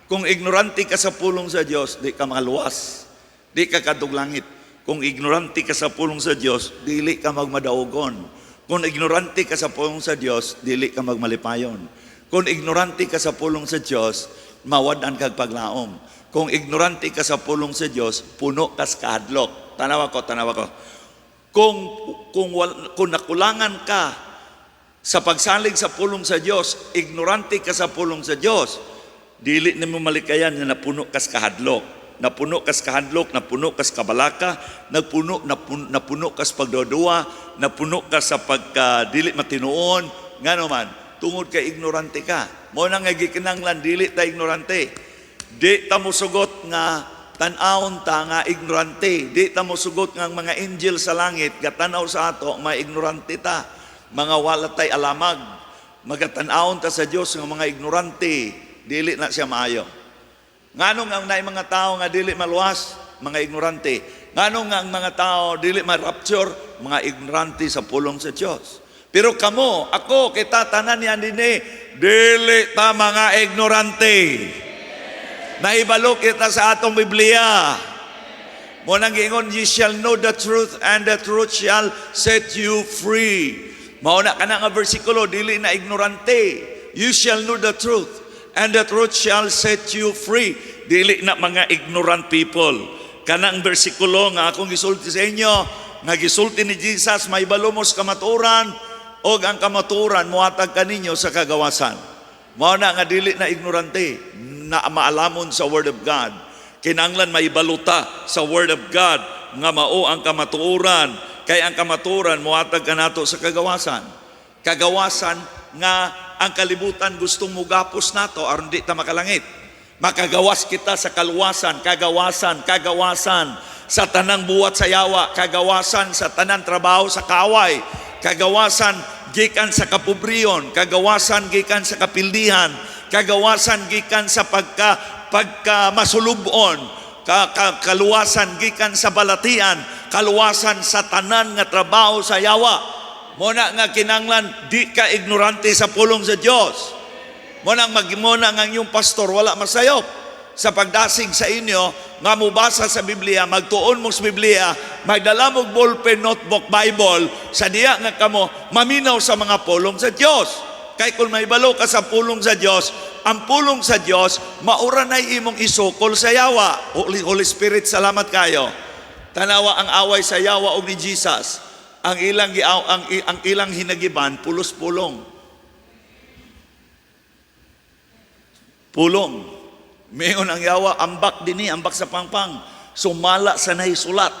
Kung ignorante ka sa pulong sa Diyos, di ka makaluwas. Di ka kaduglangit. Kung ignorante ka sa pulong sa Diyos, dili ka magmadaugon. Kung ignorante ka sa pulong sa Diyos, dili ka magmalipayon. Kung ignorante ka sa pulong sa Diyos, mawadan kag paglaom. Kung ignorante ka sa pulong sa Diyos, puno kas kahadlok. Tanawa ko. Kung nakulangan ka sa pagsalig sa pulong sa Diyos, ignorante ka sa pulong sa Diyos, dili nimo malikayan na napuno kas kahadlok. Napuno kas kabalaka, napuno kas pagdodua, napuno ka sa pagka dili matinuon, ngano man, tungod kay ignorante ka. Mo nang gikinanglan dili ta ignorante. Di ta mosugot nga tan-awon ta nga ignorante. Di ta mosugot nga mga angel sa langit gatanaw sa ato nga ignorante ta. Mga walatay alamag, magatan-awon ta sa Dios nga mga ignorante, dili na siya maayo. Nganong ang naay mga tao nga dili maluwas, mga ignorante. Nganong ang mga tao dili ma-rapture, mga ignorante sa pulong sa Dios. Pero kamo, ako, kita tanan niyan dinhi, dili ta mga ignorante. Naibalo kita sa atong Biblia. Mo nang giingon, ye shall know the truth and the truth shall set you free. Mauna ka na nga versikulo, dili na ignorante. You shall know the truth, and the truth shall set you free. Dili na mga ignorant people. Kanang versikulo nga akong gisulti sa inyo, nga gisulti ni Jesus, may balumos kamaturan, o ang kamaturan, muhatag kaninyo sa kagawasan. Mauna nga dili na ignorante, na maalamon sa Word of God. Kinanglan may baluta sa Word of God, nga mao ang kamaturan. Kaya ang kamaturan, muhatag ka nato sa kagawasan. Kagawasan nga ang kalibutan gustong mugapos nato aron di ta makalangit. Makagawas kita sa kaluwasan, kagawasan sa tanang buhat sa yawa, kagawasan sa tanang trabaho sa kaway, kagawasan gikan sa kapobriyon, kagawasan gikan sa kapildihan, kagawasan gikan sa pagka masulubon, kaluwasan gikan sa balatian, kaluwasan sa tanan nga trabaho sa yawa. Muna nga kinanglan, di ka ignorante sa pulong sa Diyos. Mo nang magimona ang inyong pastor wala masayop sa pagdasig sa inyo nga mubasa sa Biblia, magtuon mo sa Biblia, magdala mo ballpen, notebook, Bible, sa diya nga kamo maminaw sa mga pulong sa Dios. Kay kung may balo ka sa pulong sa Dios, ang pulong sa Dios maura na imong isukol sa yawa. Holy Spirit, salamat kayo. Tanawa ang away sa yawa og ni Jesus. Ang ilang hinagiban pulos pulong. Pulong. Mayon ang yawa, ambak dinhi, ambak sa pangpang. Sumala sa naisulat.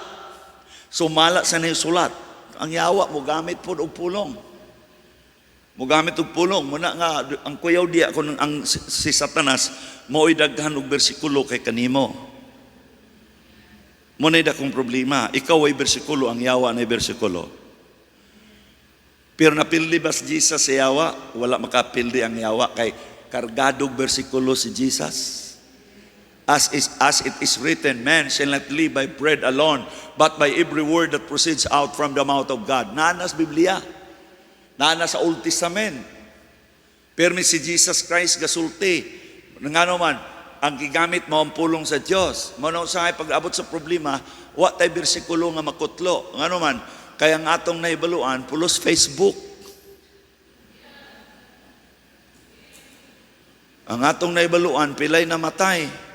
Sumala sa naisulat. Ang yawa mo gamit po og pulong. Mo gamit og pulong. Muna nga ang kuyaw diya kun ang si Satanas mo'y daghan og bersikulo kay kanimo. Muna dakong problema. Ikaw ay bersikulo, ang yawa na bersikulo. Pero napildi ba si Jesus sa yawa? Wala makapildi ang yawa kay kargadog bersikulo si Jesus. As it is written, man shall not live by bread alone, but by every word that proceeds out from the mouth of God. Nanas Biblia. Nanas sa Old Testament. Pero si Jesus Christ gasulti. Ngano man, ang gigamit mo ang pulong sa Dios. Mano sa pag-abot sa problema, wa tay bersikulo nga makutlo. Ngano man, kaya ang atong naibaluan, pulos Facebook. Ang atong naibaluan, pilay namatay.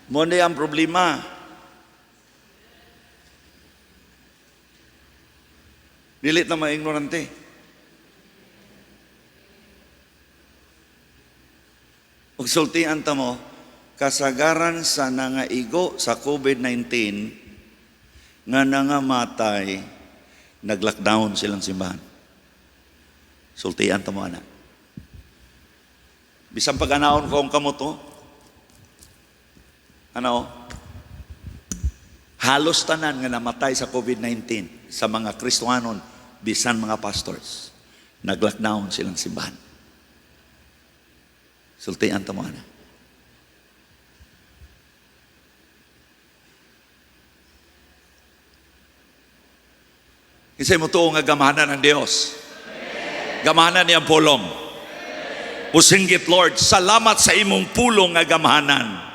Muna ang problema. Dilit na maignorante. Pagsultian ta mo, kasagaran sa nangaigo sa COVID-19 nga nangamatay, nag-lockdown silang simbahan. Sultian ta mo, anak. Bisang pag-anaon ko ang kamo to, halos tanan nga namatay sa COVID-19 sa mga Kristohanon, bisan mga pastors, nag-lockdown silang simbahan. Sultian ta mo, anak. Kasi mo to nga gamahanan ng Diyos. Gamahanan niyang pulong. Pusinggit, Lord, salamat sa imong pulong nga gamahanan.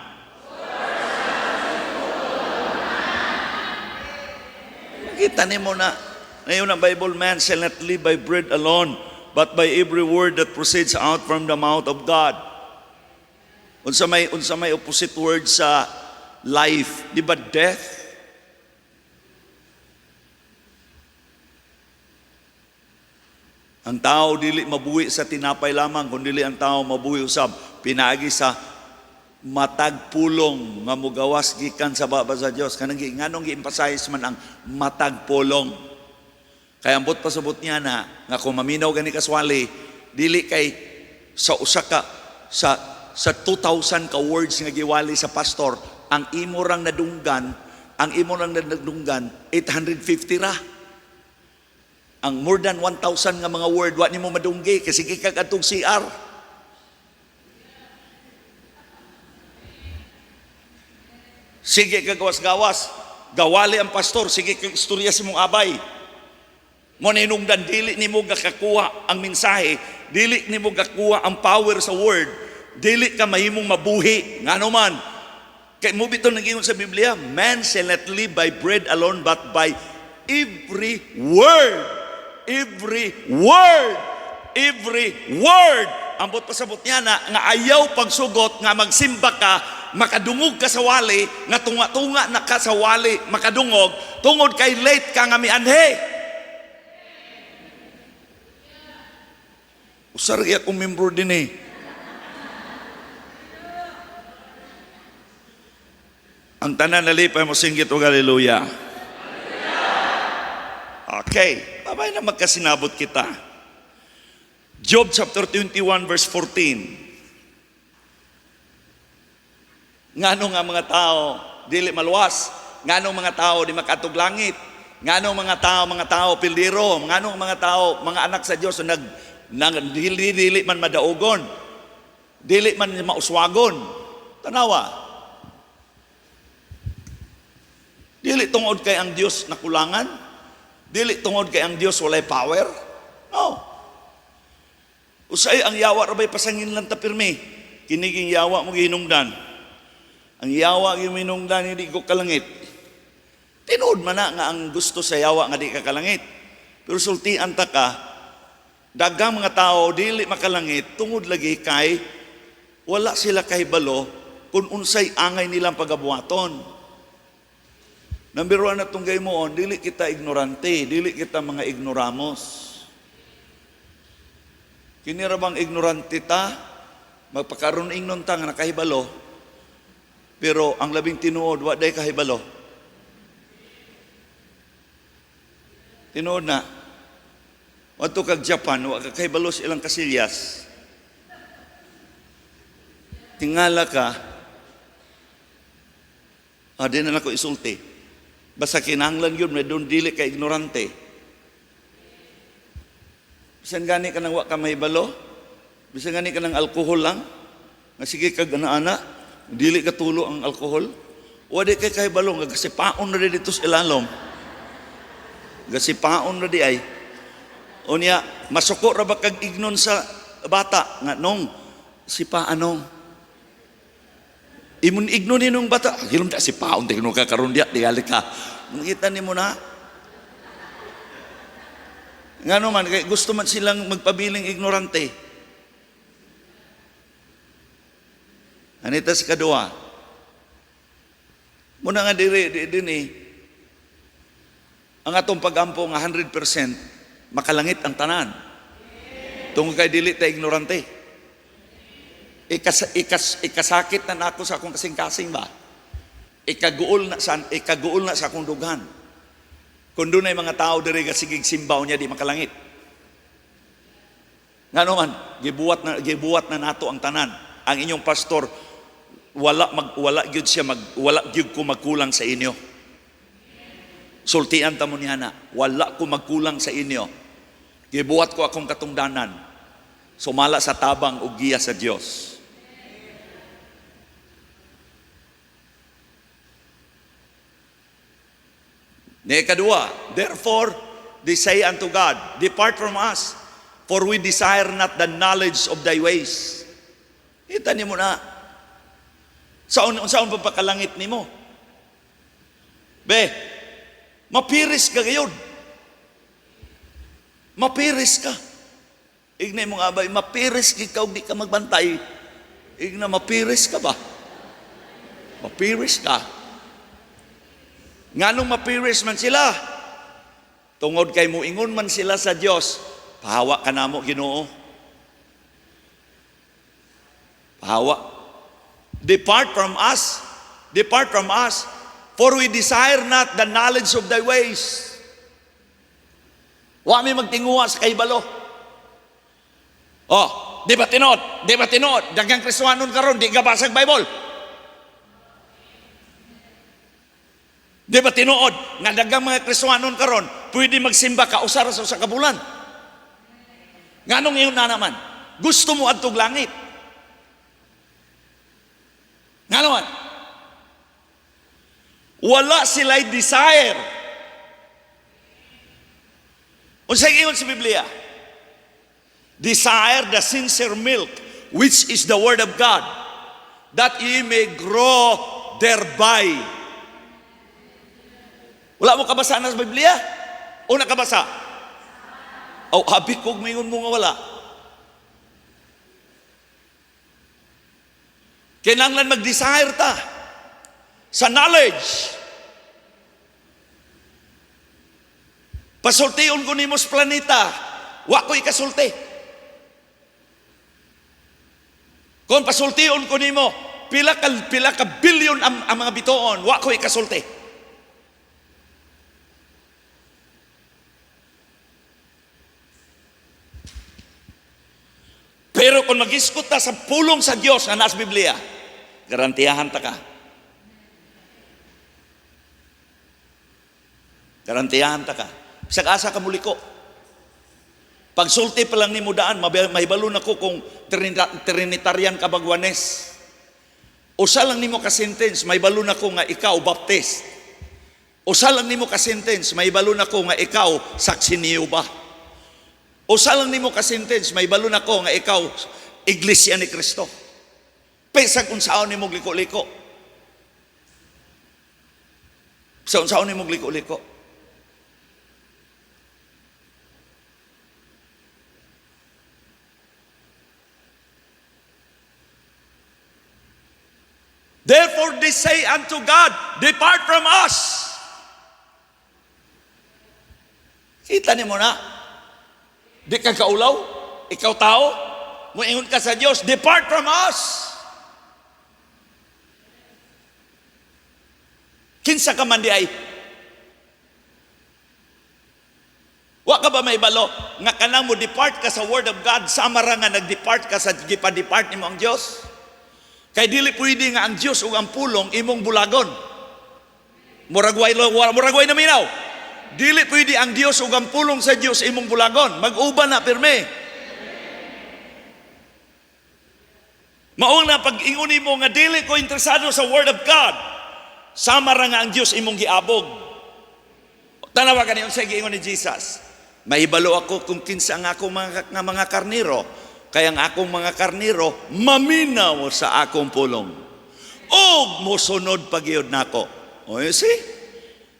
Kita ni mo na, ngayon ang Bible, man shall not live by bread alone, but by every word that proceeds out from the mouth of God. Unsa may opposite word sa life, di ba death? Ang tao dili mabuhi sa tinapay lamang, kundi ang tao mabuhi usab pinaagi sa matag pulong nga mugawas gikan sa baba sa Dios. Kanang nganong gi-emphasize man ang matag pulong. Kaya ambot pasabot niya na nga kung maminaw gani kaswali, dili kay sa usa ka sa 2,000 ka words nga giwali sa pastor, ang imo rang nadunggan 850 ra. Ang more than 1,000 nga mga word wa nimo madunggi kasi gikag atong CR. Sige kagawas-gawas, gawali ang pastor, sige kag istorya sa mong abay. Mo ninungdan dili nimo gakakuha ang mensahe, dili nimo gakakuha ang power sa word, dili ka mahimong mabuhi ngano man. Kay mo bitaw nag-ingon sa Biblia, man shall not live by bread alone but by every word. Every word. Every word. Ambot pasabot niya na nga ayaw pagsugot nga magsimba ka, makadungog ka sa wali, nga tunga-tunga na ka sa wali, makadungog, tungod kay late ka nga mianhe. Usar akong membro din eh. Ang tanan nalipay mo singgit o hallelujah. Okay, babay na magkasinabot kita. Job chapter 21 verse 14. Ngano nga mga tao dili maluwas, ngano mga tao di makatug langit, ngano mga tao pildiro, ngano mga tao mga anak sa Dios dili man madaugon, dili man mauswagon. Tanawa. Dili tungod kay ang Dios nakulangan, dili tungod kay ang Dios walay power. No. Usay ang yawa rabay pasangin lang ta pirmi. Kiniging yawa mo gihinungdan. Ang yawa gihinungdan hindi ko kalangit. Tinood man na nga ang gusto sa yawa nga di ka kalangit. Pero sultian ta ka, dagang mga tao dili makalangit tungod lagi kay wala sila kahibalo kung unsay angay nilang pagabuhaton. Number 1 na tunggay mo on, dili kita ignorante, dili kita mga ignoramos. Kinira bang ignorante ta, magpakaroon ingnon ta nga nakahibalo, pero ang labing tinuod, wa day kahibalo. Tinuod na, wato kag Japan, wa kahibalo sa ilang kasilyas. Tingala ka, di na ako isulti. Basta kinahanglan yun, may doon dili ka ignorante. Bisan gani ka nang wa ka mahibalo, bisan gani ka ng alkohol lang, nga sige kag ana-ana, dili ka tulo ang alkohol, wa di kay kahibalo, nga gasipaon na dito sa ilalom. Gasipaon na di ay. O niya, masuko ra ba kag ignon sa bata, nga nong, si pa anong, imun ignon ni nung bata, hilom da si paon, tigno ka karon diya, digali ka. Nakita ni mo na, nga naman, gusto man silang magpabiling ignorante. Anita sa kadua. Muna nga din ang atong pagampo nga 100% makalangit ang tanan. Tungkol kay dili ta ignorante. Ikasakit na nako sa akong kasing-kasing ba? Ikaguol na sa akong dughan. Kung doon ay mga tao diri ka sigig simbaw niya di makalangit. Nga naman, gibuhat na nato ang tanan. Ang inyong pastor wala gyud ko magkulang sa inyo. Sultian ta mo niya na, wala ko magkulang sa inyo. Gibuhat ko akong katungdanan. Sumala sa tabang ug giya sa Dios. Ikadua, therefore, they say unto God, depart from us, for we desire not the knowledge of thy ways. Kita ni mo na. Saan papakalangit ni mo? Mapiris ka gayon. Mapiris ka. Ignay mo nga ba, mapiris ikaw, di ka magbantay. Igna, mapiris ka ba? Mapiris ka. Nganong mapiris man sila? Tungod kay muingon man sila sa Dios, pahawa ka namo Ginoo. Pahawa. Depart from us, for we desire not the knowledge of thy ways. Wa mi magtinguha sa kahibalo. Di ba tinod? Daghang Kristiyanon karon di ka basag Bible. Di ba tinuod nga daghang mga Kristiyanon karon pwede magsimba ka usara sa kabulan. Nganong iyon na naman? Gusto mo adtog langit. Nga naman? Wala sila'y desire. Unsay ingon sa Biblia? Desire the sincere milk, which is the word of God, that ye may grow thereby. Wala mo kabasa na sa Biblia? O nakabasa? Habik kong mingon mo nga wala. Kinanglan mag-desire ta sa knowledge. Pasultiyon ko nimo sa planeta, wa ko ikasulti. Kung pasultiyon ko nimo, pila ka bilyon ang mga bituon, wa ko ikasulti. Pero kung mag-iskot ta sa pulong sa Diyos na nasa Biblia, garantiyahan ta ka. Garantiyahan ta ka. Sa asa ka muliko. Pagsulti pa lang ni mo daan, mahibalo na ko kung Trinitarian ka bagwanes. Usa lang nimo ka sentence, mahibalo na ko nga ikaw baptist. Usa lang nimo ka sentence, mahibalo na ko nga ikaw saksi ni Jehova. Usa lang nimo ka sentence, may balon ako nga ikaw iglesia ni Kristo. Pesa kung saan nimo liko-liko. Saan nimo liko-liko. Therefore they say unto God, depart from us. Kita ni mo na. Di ka kaulaw, ikaw tao, muingon ka sa Diyos, depart from us. Kinsa ka man di ay? Wa ka ba may balo nga kanang mo depart ka sa word of God, sama ra nga nag-depart ka sa gipa-depart nimo ang Dios? Kay dili pwede nga ang Dios ug ang pulong imong bulagon. Muragway na minaw. Dili pwede ang Dios ug ang pulong sa Dios imong bulagon. Mag-uban na pirme. Mao na pag-ingon mo nga dili ko interesado sa word of God. Sama ra nga ang Dios imong giabog. Tanawa kaniyon sa giingon ni Jesus. Mahibalo ako kung kinsa nga ako mga karniro. Kaya ang akong mga karniro maminaw sa akong pulong. Og mosunod pagyud nako. O see?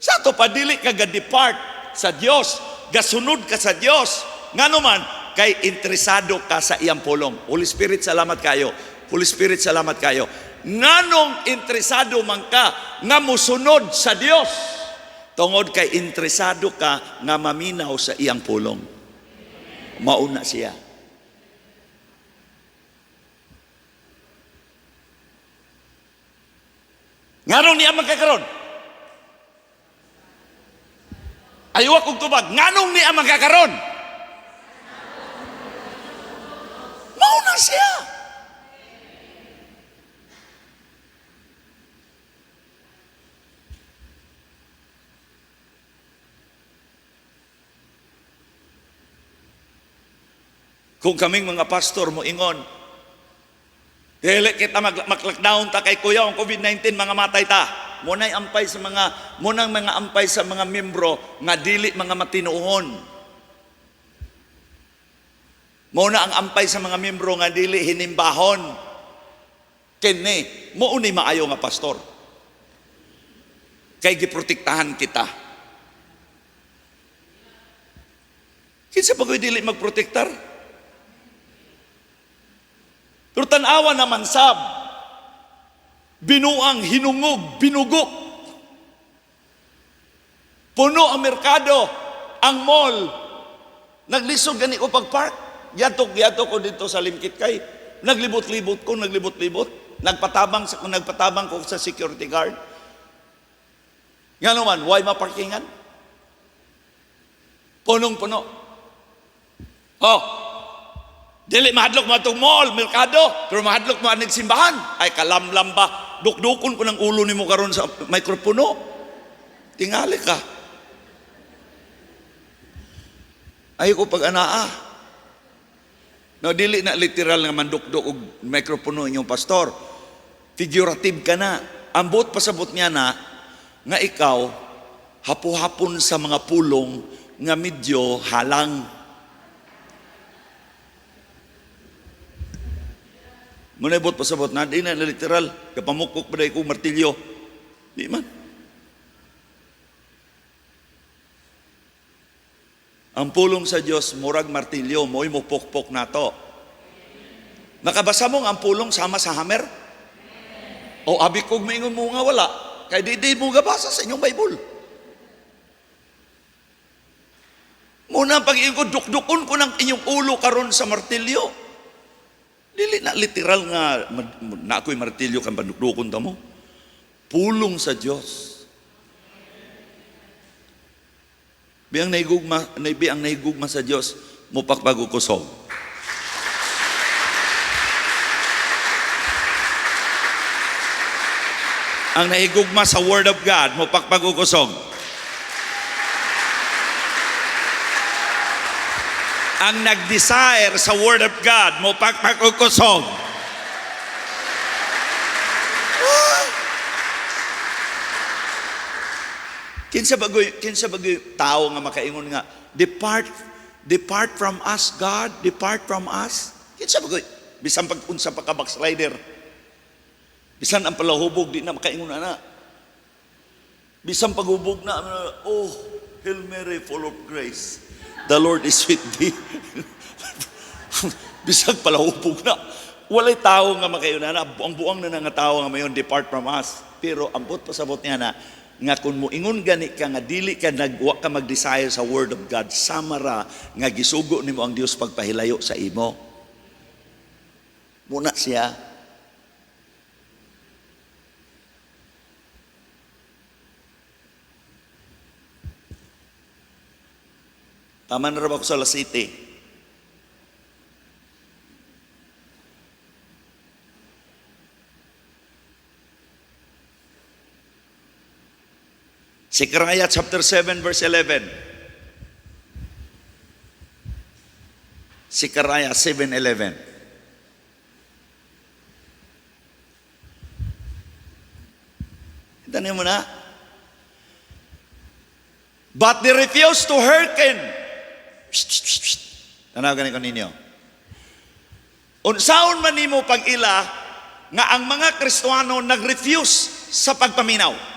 Sa to padili ka ga-depart sa Dios, gasunod ka sa Dios. Ngano man kay interesado ka sa iyang pulong. Holy Spirit, salamat kayo. Holy Spirit, salamat kayo. Nganong interesado man ka nga mosunod sa Dios? Tungod kay interesado ka nga maminaw sa iyang pulong. Mauna siya. Nganong niya magkakaroon? Ayaw akong tubag. Nganong niya magkakaroon? Mauna siya. Kung kaming mga pastor mo ingon, dili kita mag-lockdown ta kay kuya ang COVID-19 mga matay ta. Munay ampay sa mga ampay sa mga membro nga dili mga matinuon. Muna ang ampay sa mga membro nga dili hinimbahon. Kini mo ni maayo nga pastor. Kay giprotektahan kita. Kinsa pa ko'y dili magprotektar? Pero tanawa naman sab, binuang, hinungog, binugok. Puno ang merkado, ang mall. Naglisod gani ko pag-park. Yatok ko dito sa Limkit kay. Naglibot-libot. Nagpatabang ko sa security guard. Nga naman, why maparkingan? Punong-puno. Oh, dili mahadlok mo itong mall, merkado, pero mahadlok mo ang nagsimbahan. Ay, kalamlam ba? Dukdukon ko ng ulo ni mo karon sa mikropono. Tingali ka. Ay ko pag anaa. No, dili na literal nga mandukdok og mikropono inyong pastor. Figurative ka na. Ambot pasabot niya na nga ikaw hapo-hapon sa mga pulong nga medyo halang. Munibot pasabot na, di na literal. Kapamukok ba ko martilyo? Di man. Ang pulong sa Diyos, murag martilyo, mo'y mupok-pok na to. Nakabasa mo ang pulong sama sa hammer? O abi kog maingon mo nga wala. Kaya di mo gabasa sa inyong Bible. Muna pag-iyon ko, dukdukon ko ng inyong ulo karon sa martilyo. Dili na literal nga na ako'y martilyo kang pandukdukon ta mo. Pulong sa Diyos. Biyang nahigugma sa Diyos, mupakbago kusog. Ang nahigugma sa Word of God, mupakbago kusog. Ang nag-desire sa Word of God, mo pagpakukusog. Kinsa bagoy tao nga makaingon nga, depart Depart from us, God. Depart from us. Kinsa ba koy? Bisan pag-unsa pa ka backslider. Bisan ang palahubog, di na makaingon na. Bisan paghubog na, oh, Hail Mary, full of grace. The Lord is with thee. Bisan palahubog na. Walay tao nga makaingon na. Buang-buang na nga tao nga mayon, depart from us. Pero ambot pasabot niya na, nga kung mo ingon gani ka nga dili ka nagwa ka mag-desire sa word of God, samara nga gisugo nimo ang Dios pagpahilayo sa imo. Muna siya. Tama na rin ako sa La City. Zechariah chapter 7 verse 11. Zechariah 7:11. Tandaan mo na. But they refused to hearken. Tanawagan ko ninyo. Unsaon man nimo pag-ila nga ang mga Kristiyano nag-refuse sa pagpaminaw.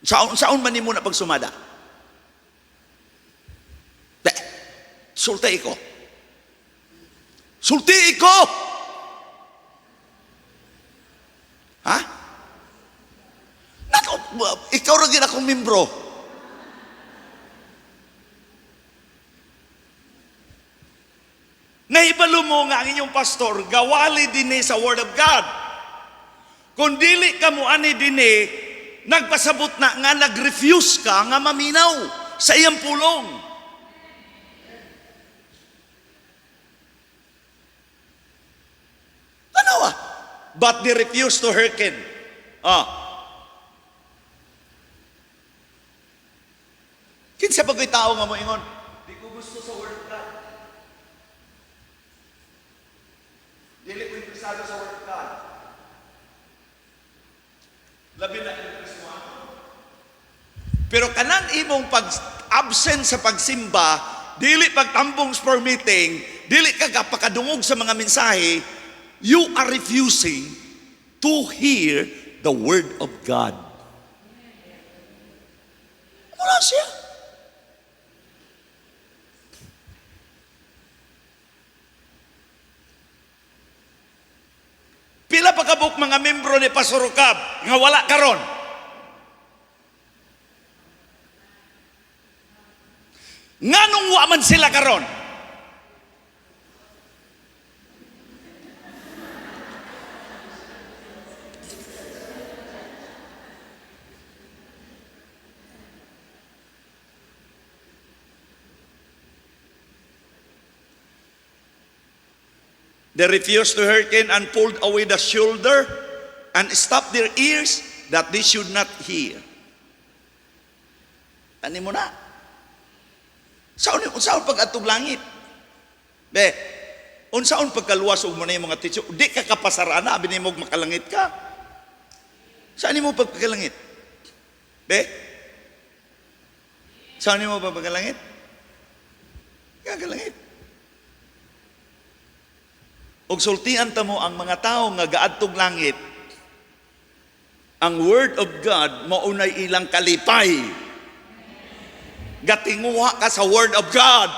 Saon man nimo na pagsumada? Sulti ko. Sulti ko! Ha? Ikaw rin akong membro. Naibalo mo nga ang inyong pastor, gawali din sa Word of God. Kung dili ka mo ani din nagpasabot na nga nag-refuse ka nga maminaw sa iyang pulong. Tanawa. But they refuse to hearken. Kinsa ba ko'y tao nga mo ingon? Di ko gusto sa word of God. Dili ko interesado sa word of God. Labi na yung Kristiyano. Pero kanang imong pag-absent sa pagsimba, dili pagtambong for meeting, dili ka kapakadungog sa mga mensahe, you are refusing to hear the word of God. Wala siya. Pila pa kabuk mga membro ni Pastor Rukab nga wala karon. Nganong wa man sila karon? They refused to hearken and pulled away the shoulder and stopped their ears that they should not hear. Ani mo na. Unsaon pag-atong langit? Be, unsaon pagkaluwas og mo na yung mga teacher? Di ka kapasaraan na, abin mo makalangit ka. Saan mo pagkalangit? Be? Saan mo pagkalangit? Kakalangit. Og sultian ta mo ang mga tao nga gaadtog langit, ang word of God maunay ilang kalipay. Gatinguha ka sa word of God.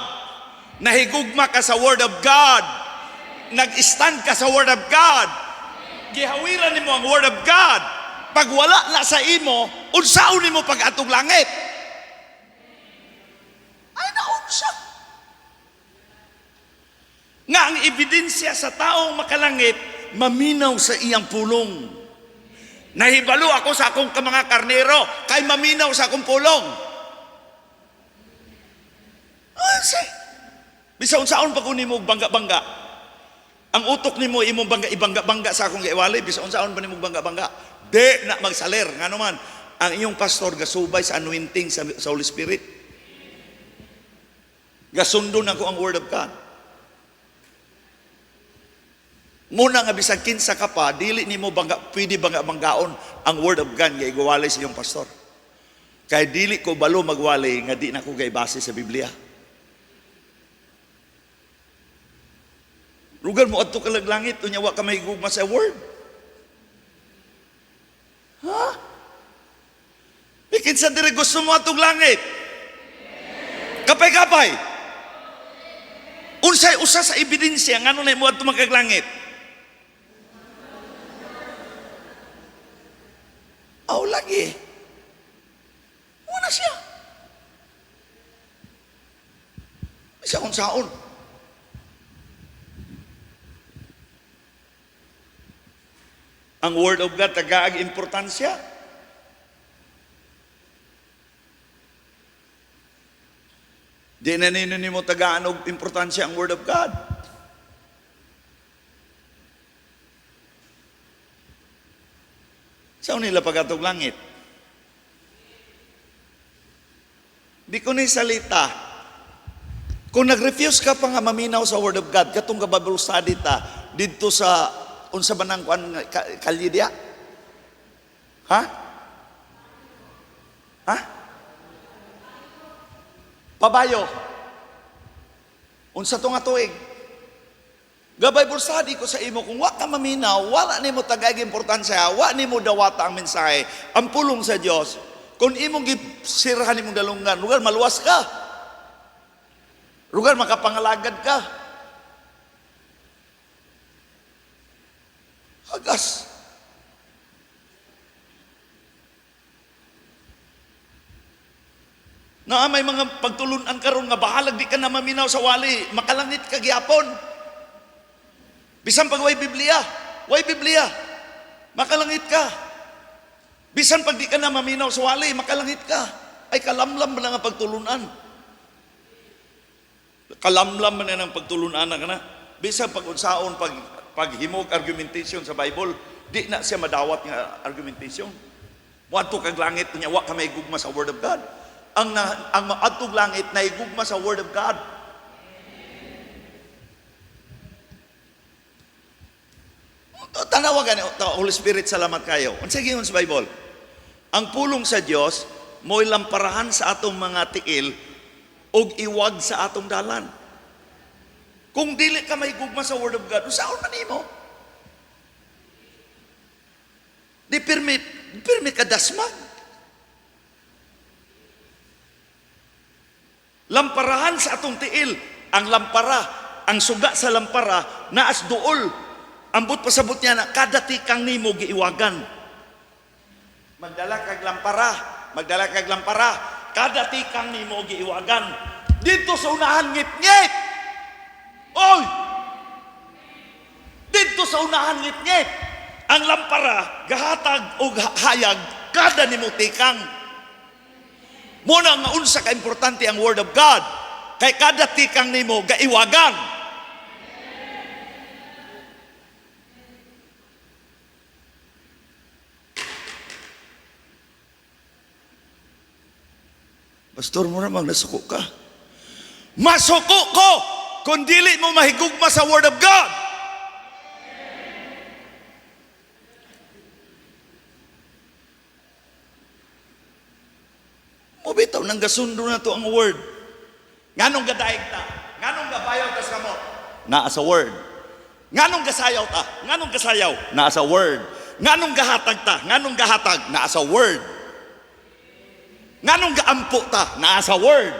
Nahigugma ka sa word of God. Nag-stand ka sa word of God. Gihawiran nimo ang word of God. Pag wala na sa imo, unsaon nimo pag-atog langit? Ay naunsa. Nga ang ebidensya sa taong makalangit, maminaw sa iyang pulong. Nahibalo ako sa akong mga karnero, kay maminaw sa akong pulong. Bisaon saon pa ko nimo bangga-bangga. Ang utok nimo imong bangga ibangga-bangga sa akong giwali, bisaon saon pa nimo bangga-bangga. De na magsaler ngano man ang inyong pastor gasubay sa anointing sa Holy Spirit. Gasundo na ko ang word of God. Muna nga bisag kinsa ka pa, dili nimo pwede banggaon ang word of God nga igwalay sa iyong pastor. Kay dili ko balo magwalay nga di na ko gaibase sa Biblia. Rugan mo adto ka langit, unya wa ka mahigugma sa word. Ha? Bikin sa dire gusto mo atong langit. Kapay-kapay. Unsay usa sa ebidensya ngano na mo adto makaglangit? Aw lagi. Wala siya. Isa kung saon. Ang Word of God, tagaag importansya. Di na mo tagaan og importansya ang Word of God. Saan nila pagatog langit? Di ko ni salita. Kung nag-refuse ka pa nga maminaw sa Word of God, katong Bible study ta, dito sa, unsa ba nang kalidya? Ha? Ha? Pabayo. Unsa to nga tuig? Gabay bursadi ko sa imo, kung wa ka maminaw, wala nimo tagag importansya, wa nimo dawata ang mensahe, ang pulong sa Dios. Kung imong gisirahan imong dalungan, lugar maluwas ka. Lugar makapangalagad ka. Hagas. Na may mga pagtulunan karon nga bahalag di ka na maminaw sa wali, makalangit ka gyapon. Bisan pag way Biblia, makalangit ka. Bisan pag di ka na maminaw sa wali, makalangit ka. Ay kalamlam man ang pagtulunan. Kalamlam man ang pagtulunan na kana. Bisan pag unsaon paghimog argumentation sa Bible, di na siya madawat nga argumentation. Wadto kag langit nya wa ka may gugma sa Word of God. Ang maadtog langit na igugma sa Word of God. Tanawa gani, Holy Spirit, salamat kayo. Unsay gingon sa Bible? Ang pulong sa Dios mo'y lamparahan sa atong mga tiil ug iwag sa atong dalan. Kung dili ka may gugma sa Word of God, usaon man nimo? Di permit ka dasmag. Lamparahan sa atong tiil. Ang lampara, ang suga sa lampara, naas duol. Ambot pasabot niya na kada tikang nimo giiwagan. Magdala kag lampara, kada tikang nimo giiwagan. Dito sa unahan ngit-ngit. Oy! Dito sa unahan ngit-ngit. Ang lampara gahatag o hayag kada nimo tikang. Muna nga unsa ka importante ang Word of God. Kay kada tikang nimo gaiwagan. Pastor mo naman, nasuko ka. Masuko ko kung dili mo mahigugma sa Word of God. Mubitaw nang gasundo na to ang Word. Nganong gadaig ta? Nganong gabayaw ta sa kamot? Naa sa Word. Nganong gasayaw ta? Nganong gasayaw? Naa sa Word. Nganong gahatag ta? Nganong gahatag? Naa sa Word. Nganong gaampo ta? Naa sa Word.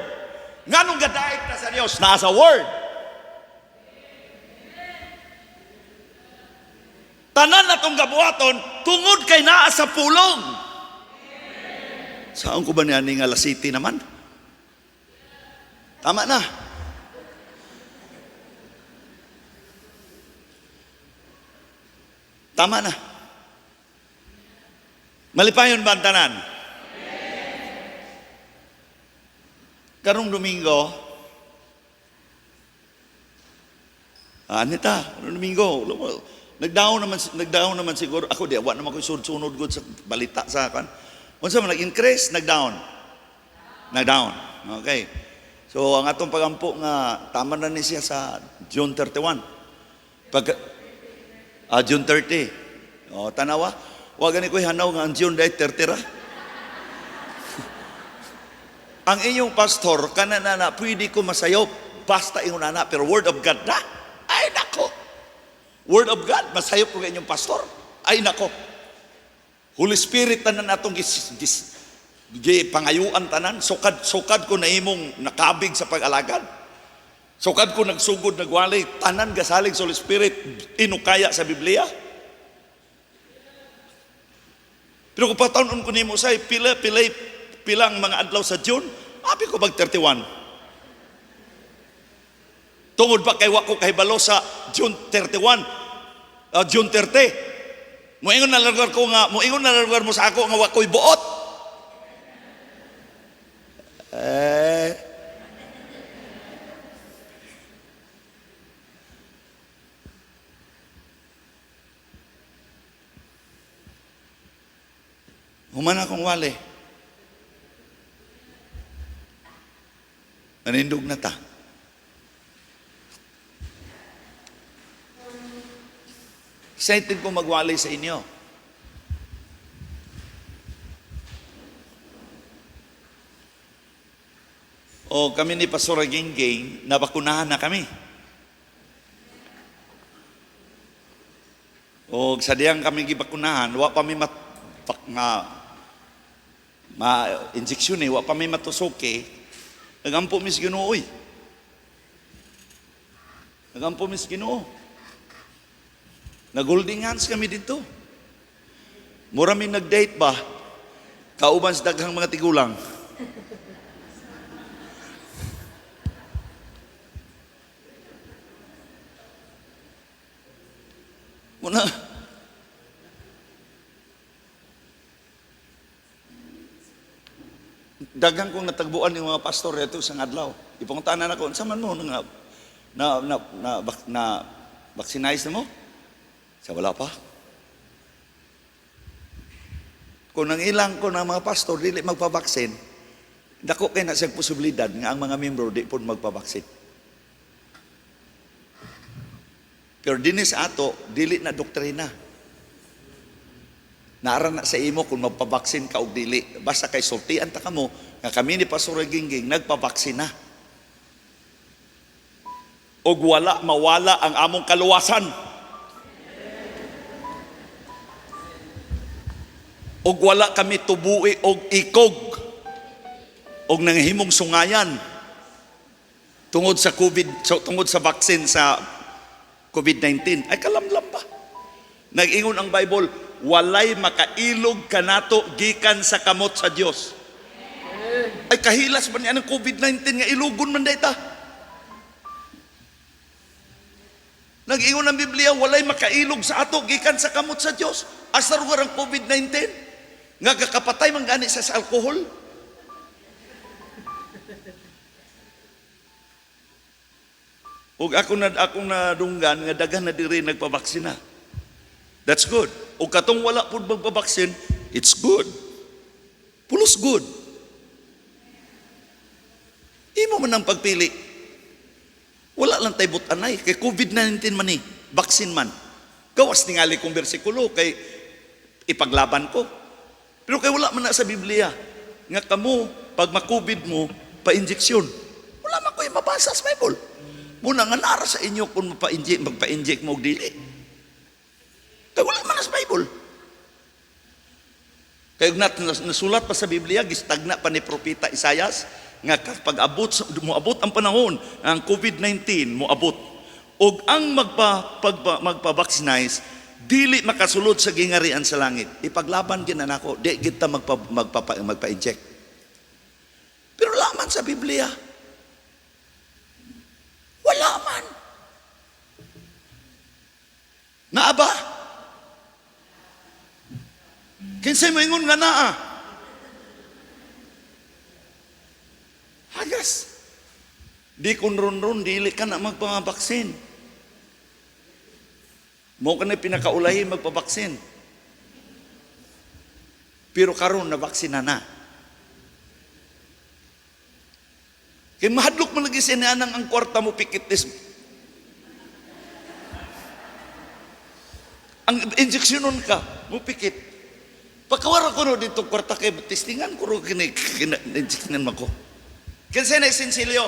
Nganong gadaig ta sa Dios? Naa sa Word. Tanan na tong gabuhaton tungod kay naa sa pulong. Saan ko ba niya ni Ngala City naman? Tama na. Tama na. Malipayon ba ang tanan? Karong Domingo, Domingo, nagdown naman siguro, ako di, wala naman ko sunod good sa balita sa akin. Unsa man nag-increase, nagdown. Okay. So, ang atong pagampo nga, tama na ni siya sa June 31. June 30. O, tanawa, wag ni ko hanaw nga ang June 30 ra. Ang inyong pastor, kanana na, pwede ko masayop, basta ingon na, pero Word of God na, ay nako, Word of God, masayop ko inyong pastor. Ay nako. Holy Spirit tanan atong pangayuan tanan. Sukad ko na imong nakabig sa pag-alagad. Sukad ko nagsugod, nagwalay, tanan gasalig sa Holy Spirit, inukaya sa Biblia. Pero kung patawnon ko nimo say, pilang mga adlaw sa June, abi ko bag 31. Tungod ba kay wa ko kahibalo sa June 31, June 30. Moingon na lugar mo sa ako nga wa ko'y buot. Human akong wali. Nanindog na ta. Excited ko magwalay sa inyo. O kami ni Pastor Gingging, nabakunahan na kami. O sa diyang kami gibakunahan, wa pa mi ma-injeksyon wa pa may matusoke, nagampo mis Ginoo oy. Nagampo mis Ginoo. Nag-holding hands kami dito. Mura mi nag-date ba? Kauban sa daghang mga tigulang. Muna, daghang kong natagbuan ng mga pastor ito sa adlaw. Ipanguntahan ako, unsa man mo na vaccinize na mo? Sa wala pa. Kung nang ilang ko ng mga pastor dili magpabaksin, dako kay na siyang posibilidad nga ang mga membro di pud magpabaksin. Pero dinis ato dili na doktrina. Naara na sa imo kung magpabaksin ka o dili. Basta kay sultian ta kamo nga kami ni Pastor Gingging nagpabaksin na. Og wala mawala ang among kaluwasan. Og wala kami tubuhi og ikog og nanghimong sungayan tungod sa tungod sa baksin sa COVID-19. Ay kalamlam ba? Nag-ingon ang Bible, walay makailog kanato gikan sa kamot sa Dios. Ay kahilas man yan ang COVID-19 nga ilugon man dayta. Nag-ingon ang Biblia, walay makailog sa ato gikan sa kamot sa Dios. Asa rugar ang COVID-19? Nga kakapatay man gani sa alcohol. Ug akong nadunggan nga daghan na diri nagpabaksina. That's good. O katong wala pud magpabaksin, it's good. Pulos good. Imo man ang pagpili. Wala lang tay but-anay kay COVID-19 man ni, baksin man. Gawas tingali kong bersikulo kay ipaglaban ko. Pero kay wala man na sa Biblia nga kamo pag ma-COVID mo pa-injeksyon. Wala man ko mabasa sa Bible. Muna nga nara sa inyo kung magpa-inject mo og dili. Kaya wala man sa Bible. Kaya nasulat pa sa Biblia, gistagna pa ni Propeta Isaias, nga kapag moabot ang panahon, ang COVID-19 moabot. Og ang magpa-vaccinize, dili makasulod sa gingarian sa langit. Ipaglaban gina nako, di kita magpa-inject. Pero laman sa Biblia, wala man. Naaba? Kinsay mo ingon nga naa? Hagas. Di kun ron dili ka na magpabaksin. Mo ka na pinakaulahi magpabaksin. Pero karon na baksina na. Kay mahadlok man lagi sinanang ang kwarta mo pikitis. Ang injeksyonon ka, mo pikit. Pagkawara ko no dito kwarta kay testingan ko ro kina-injeksyonan mo ko. Kinsa na isinsilyo?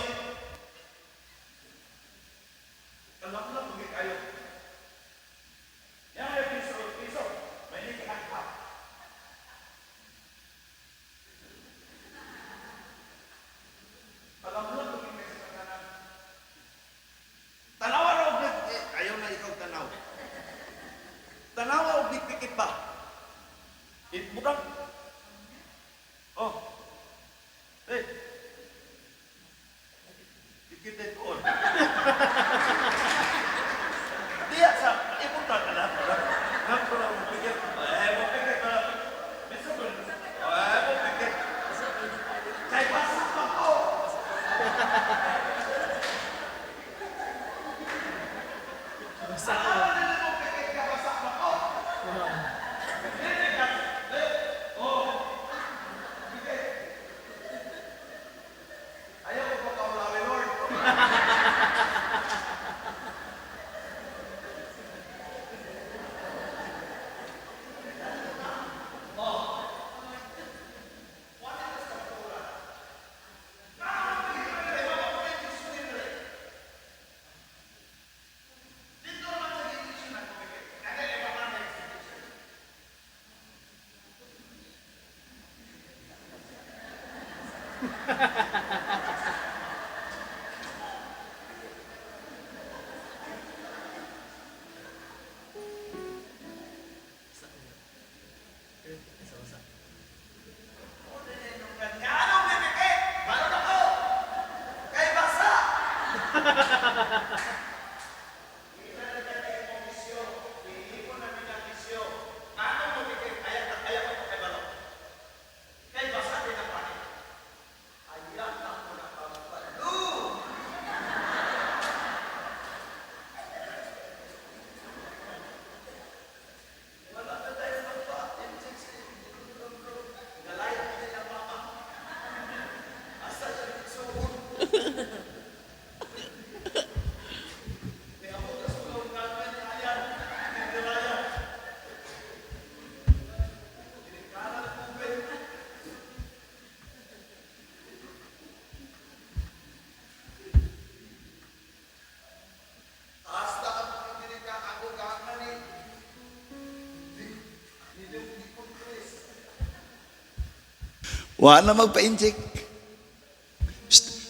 Wala magpa-inject.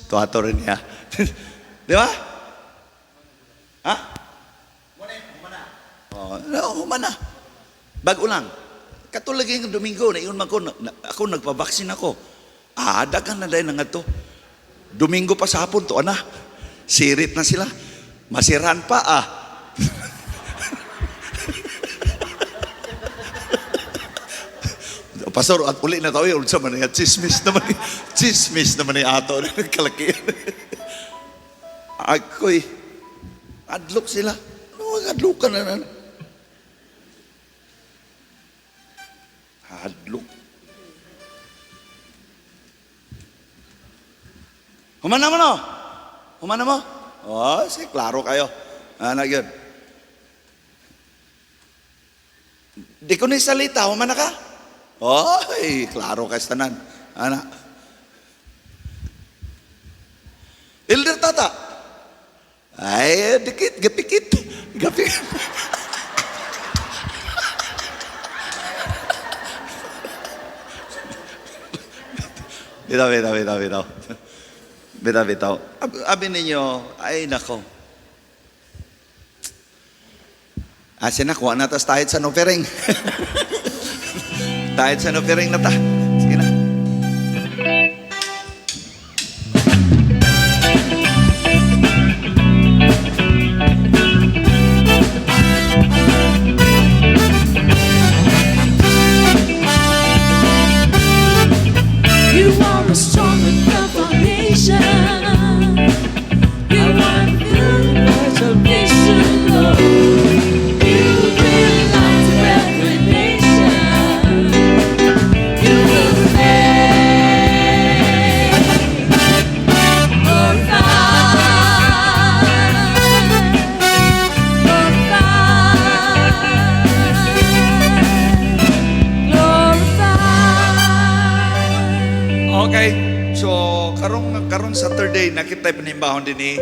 Tuwato rin niya. Di ba? Ha? Humana. Bago lang. Katulad yung Domingo, naiyon man ko, ako nagpabaksin ako. Dagan na dahil nga to. Domingo pa sa hapon to, sirit na sila. Masiran pa, Pastor, at uli na tayo, sa man nga, chismis naman yung ato na nagkalakihan. Ako'y, adlok sila. Adlok ka na. Adlok. Humana mo? Sige, klaro kayo. Yun. Di ko ni salita, humana ka? Klaro ka sa tanan. Elder Tata. Dikit, gapikit. Bitaw. Abi ninyo, ay nako. Asin na, kuha na tas tahit sa nofering. Tahit sa nofering na ta. Sige na. You are a strong and firm foundation. You are good preservation, Lord. You bring light to every nation. You will reign. Okay. So, karong Saturday, nakita panimbahon din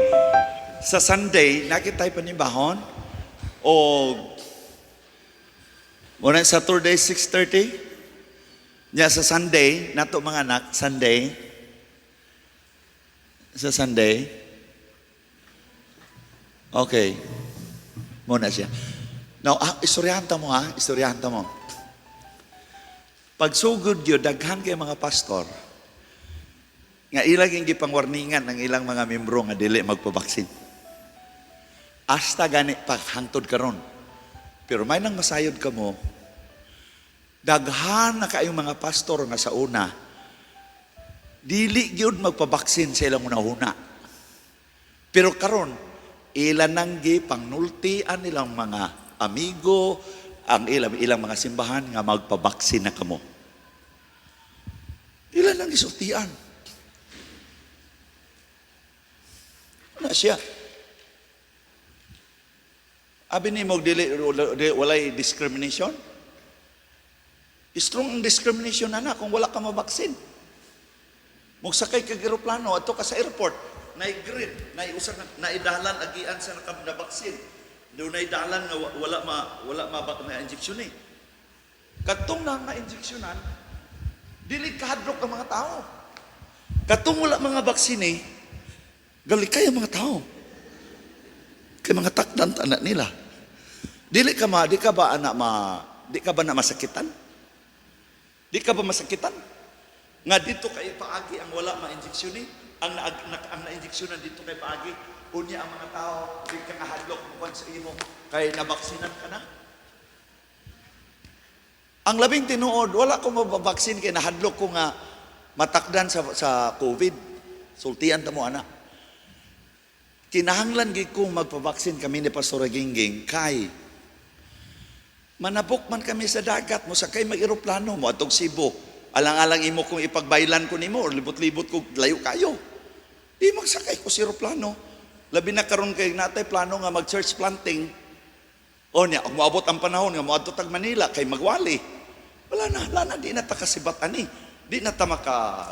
sa Sunday, nakita panimbahon. O, muna Saturday, 6:30. Nya sa Sunday, nato mga anak, Sunday. Sa Sunday. Okay. Muna siya. Now, istoryanta mo. Pag sugod yun, daghan kay mga pastor, nga ilang yung gipangwarningan ng ilang mga membro nga dili magpabaksin. Hasta gani paghangtod karon. Pero may nang masayod ka mo, daghan na kayong mga pastor nga sa una, dili gyud magpabaksin sa ilang una-una. Pero karon, ilan nang pangnultian nilang mga amigo, ang ilang mga simbahan nga magpabaksin na kamo. Ilan nang isultian. Na siya. Abi ni mo walay discrimination? Strong ang discrimination na kung wala ka mabaksin. Magsakay ka eroplano ato ka sa airport, na-grid, na-idalan agian sa nakabaksin. Doon na-idalan nga wala ma injection eh. Katong na injeksyonan, dili kahadlok ang mga tao. Katong wala mga baksine, gali kayo mga tao. Kay mga takdan anak nila. Di ka ba na masakitan? Di ka ba masakitan? Nga dito kay paagi ang wala ma-injeksyonin, ang na-injeksyonan dito kay paagi, unya ang mga tao, di ka kahadlok bukan sa imo, kay nabaksinan ka na. Ang labing tinuod, wala ko mababaksin kay nahadlok ko nga matakdan sa COVID. Sultian ta mo anak. Kinahanglan gid kong magpabaksin kami ni Pastor Gingging kay manabok man kami sa dagat mo sakay mag-eroplano mo atong Cebu. Alang-alang imo kung ipagbaylan ko nimo or libot-libot ko layo kayo. Di magsakay ko sa eroplano. Labi na karon kay natay plano nga mag-church planting. O niya, kung maabot ang panahon nga moadto tag Manila kay magwali. Wala na, di na ta kasibat ani. Di na ta maka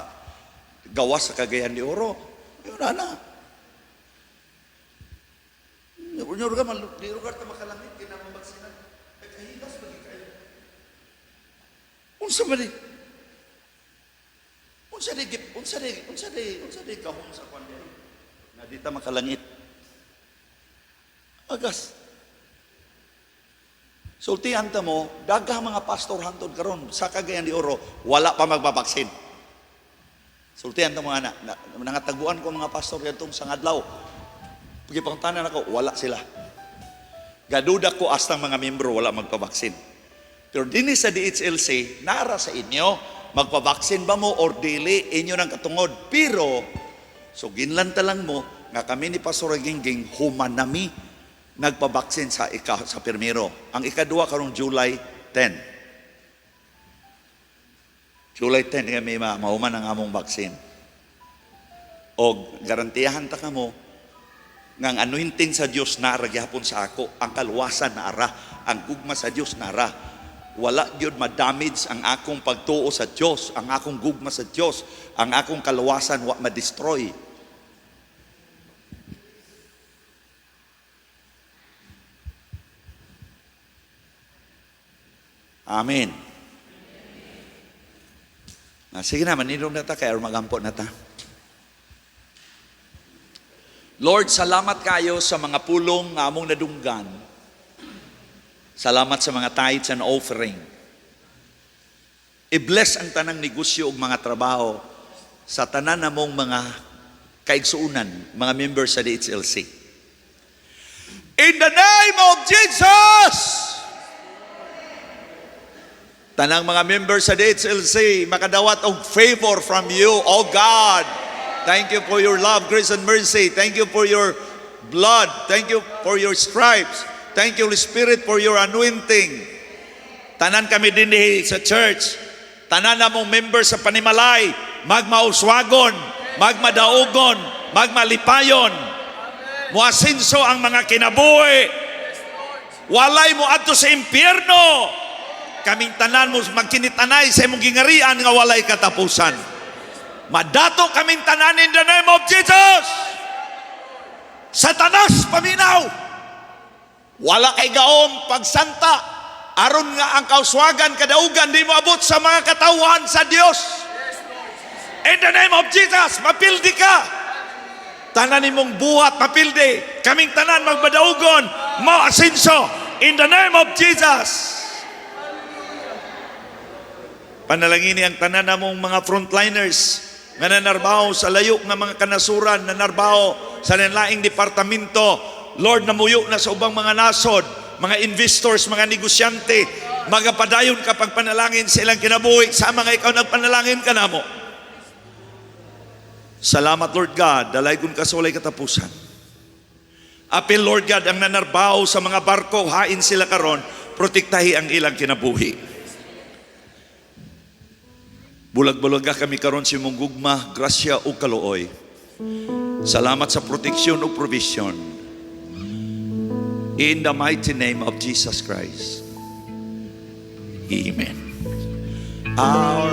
gawas sa Cagayan de Oro. Wala na. Unyor ka di lugar ta makalangit kay na mabaksinan. Ay kahilas bagi kayo. Unsa man Unsa di kahong sa kwan diri. Na di ta makalangit. Agas. Sultihan ta mo, daghang mga pastor hangtod karon sa Cagayan de Oro, wala pa magbabaksin. Sultihan ta mo ana, nangatagbuan ko mga pastor kadtong sa adlaw. Pagipangtanan ako, wala sila. Gaduda ko astang mga membro wala magpabaksin. Pero dinhi sa DHLC, nara sa inyo, magpabaksin ba mo or dili inyo ng katungod. Pero, so ginlanta lang mo, nga kami ni Pastor Gingging, human nami, nagpabaksin sa pirmiro. Ang ikadua karong July 10. July 10, kami mahuman ang among baksin. O garantiyahan ta ka mo, nga ang anointing sa Diyos na gyapon sa ako, ang kaluwasan na ara, ang gugma sa Diyos na ara. Wala gyud ma-damage ang akong pagtuo sa Diyos, ang akong gugma sa Diyos, ang akong kaluwasan wa ma-destroy. Amen. Sige na, manilong na ta, kaya magampo na ta. Lord, salamat kayo sa mga pulong nga among nadunggan. Salamat sa mga tithes and offering. I-bless ang tanang negosyo ug mga trabaho sa tanan namong mga kaigsuunan, mga members sa DHLC. In the name of Jesus! Tanang mga members sa DHLC, makadawat og favor from you, O God. Thank you for your love, grace, and mercy. Thank you for your blood. Thank you for your stripes. Thank you, Holy Spirit, for your anointing. Tanan kami din sa church. Tanan namong members sa Panimalay, magmauswagon, magmadaogon, magmalipayon. Muasinso ang mga kinabuhi. Walay mo adto sa impyerno. Kaming tanan mo magkinitanay sa imong gingarian nga walay katapusan. Madato kaming tanan in the name of Jesus. Satanas, paminaw. Wala kay gaom pagsanta. Aron nga ang kauswagan, kadaugan, di mo abot sa mga katawhan sa Dios. In the name of Jesus, mapildi ka. Tanan nimong buhat, mapildi. Kaming tanan magbadaugon, mo asinso. In the name of Jesus. Panalangini ang tanan namong mga frontliners nga nanarbaho sa layo nga mga kanasuran, nanarbaho sa laing departamento. Lord, namuyo na sa ubang mga nasod, mga investors, mga negosyante, magapadayon kapag panalangin sa ilang kinabuhi, sa mga ikaw nagpanalangin ka namo. Salamat, Lord God, dalaygon ka sa walay katapusan. Apil, Lord God, ang nanarbaho sa mga barko, hain sila karon, protektahi ang ilang kinabuhi. Bulag-bulaga kami karon si mong gugma, grasya o kaluoy. Salamat sa proteksyon o provision. In the mighty name of Jesus Christ. Amen. Our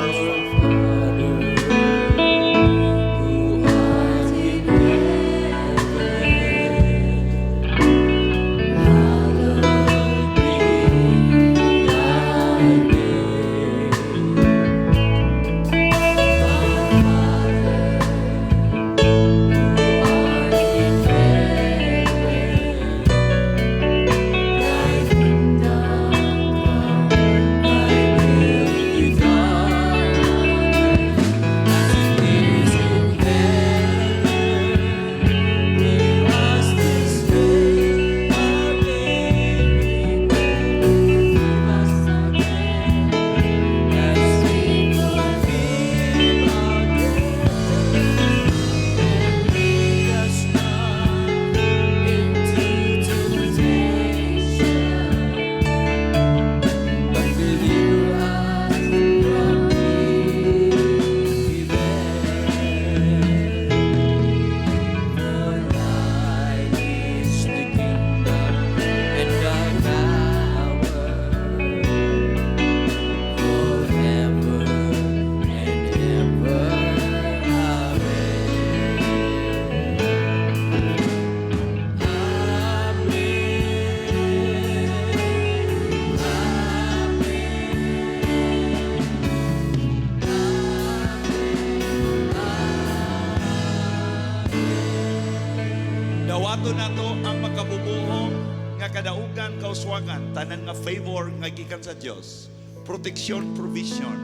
buhaton nato ang makabubuhong nga kadaugan, kauswagan, tanan nga favor nga gikan sa Dios, protection, provision,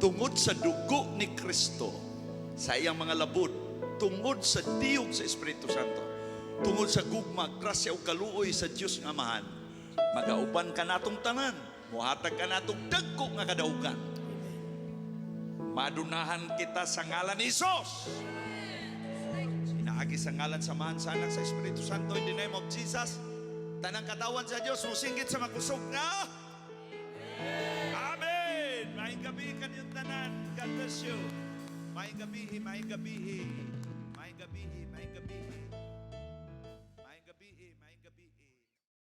tungod sa dugo ni Kristo sa iyang mga labod, tungod sa tiyog sa Espiritu Santo, tungod sa gugma, grasya ug kaluoy sa Dios nga Amahan, magauban ka natong tanan, muhatag ka natong dagko nga kadaugan. Madunahan kita sa ngalan ni Hesus. Inaagi sa ngalan samahan sa anak sa Espiritu Santo, in the name of Jesus. Tanang katawan sa Diyos, musinggit sa makusog na. Amen. Maayong gabi kanyang tanan. God bless you. Maayong gabi.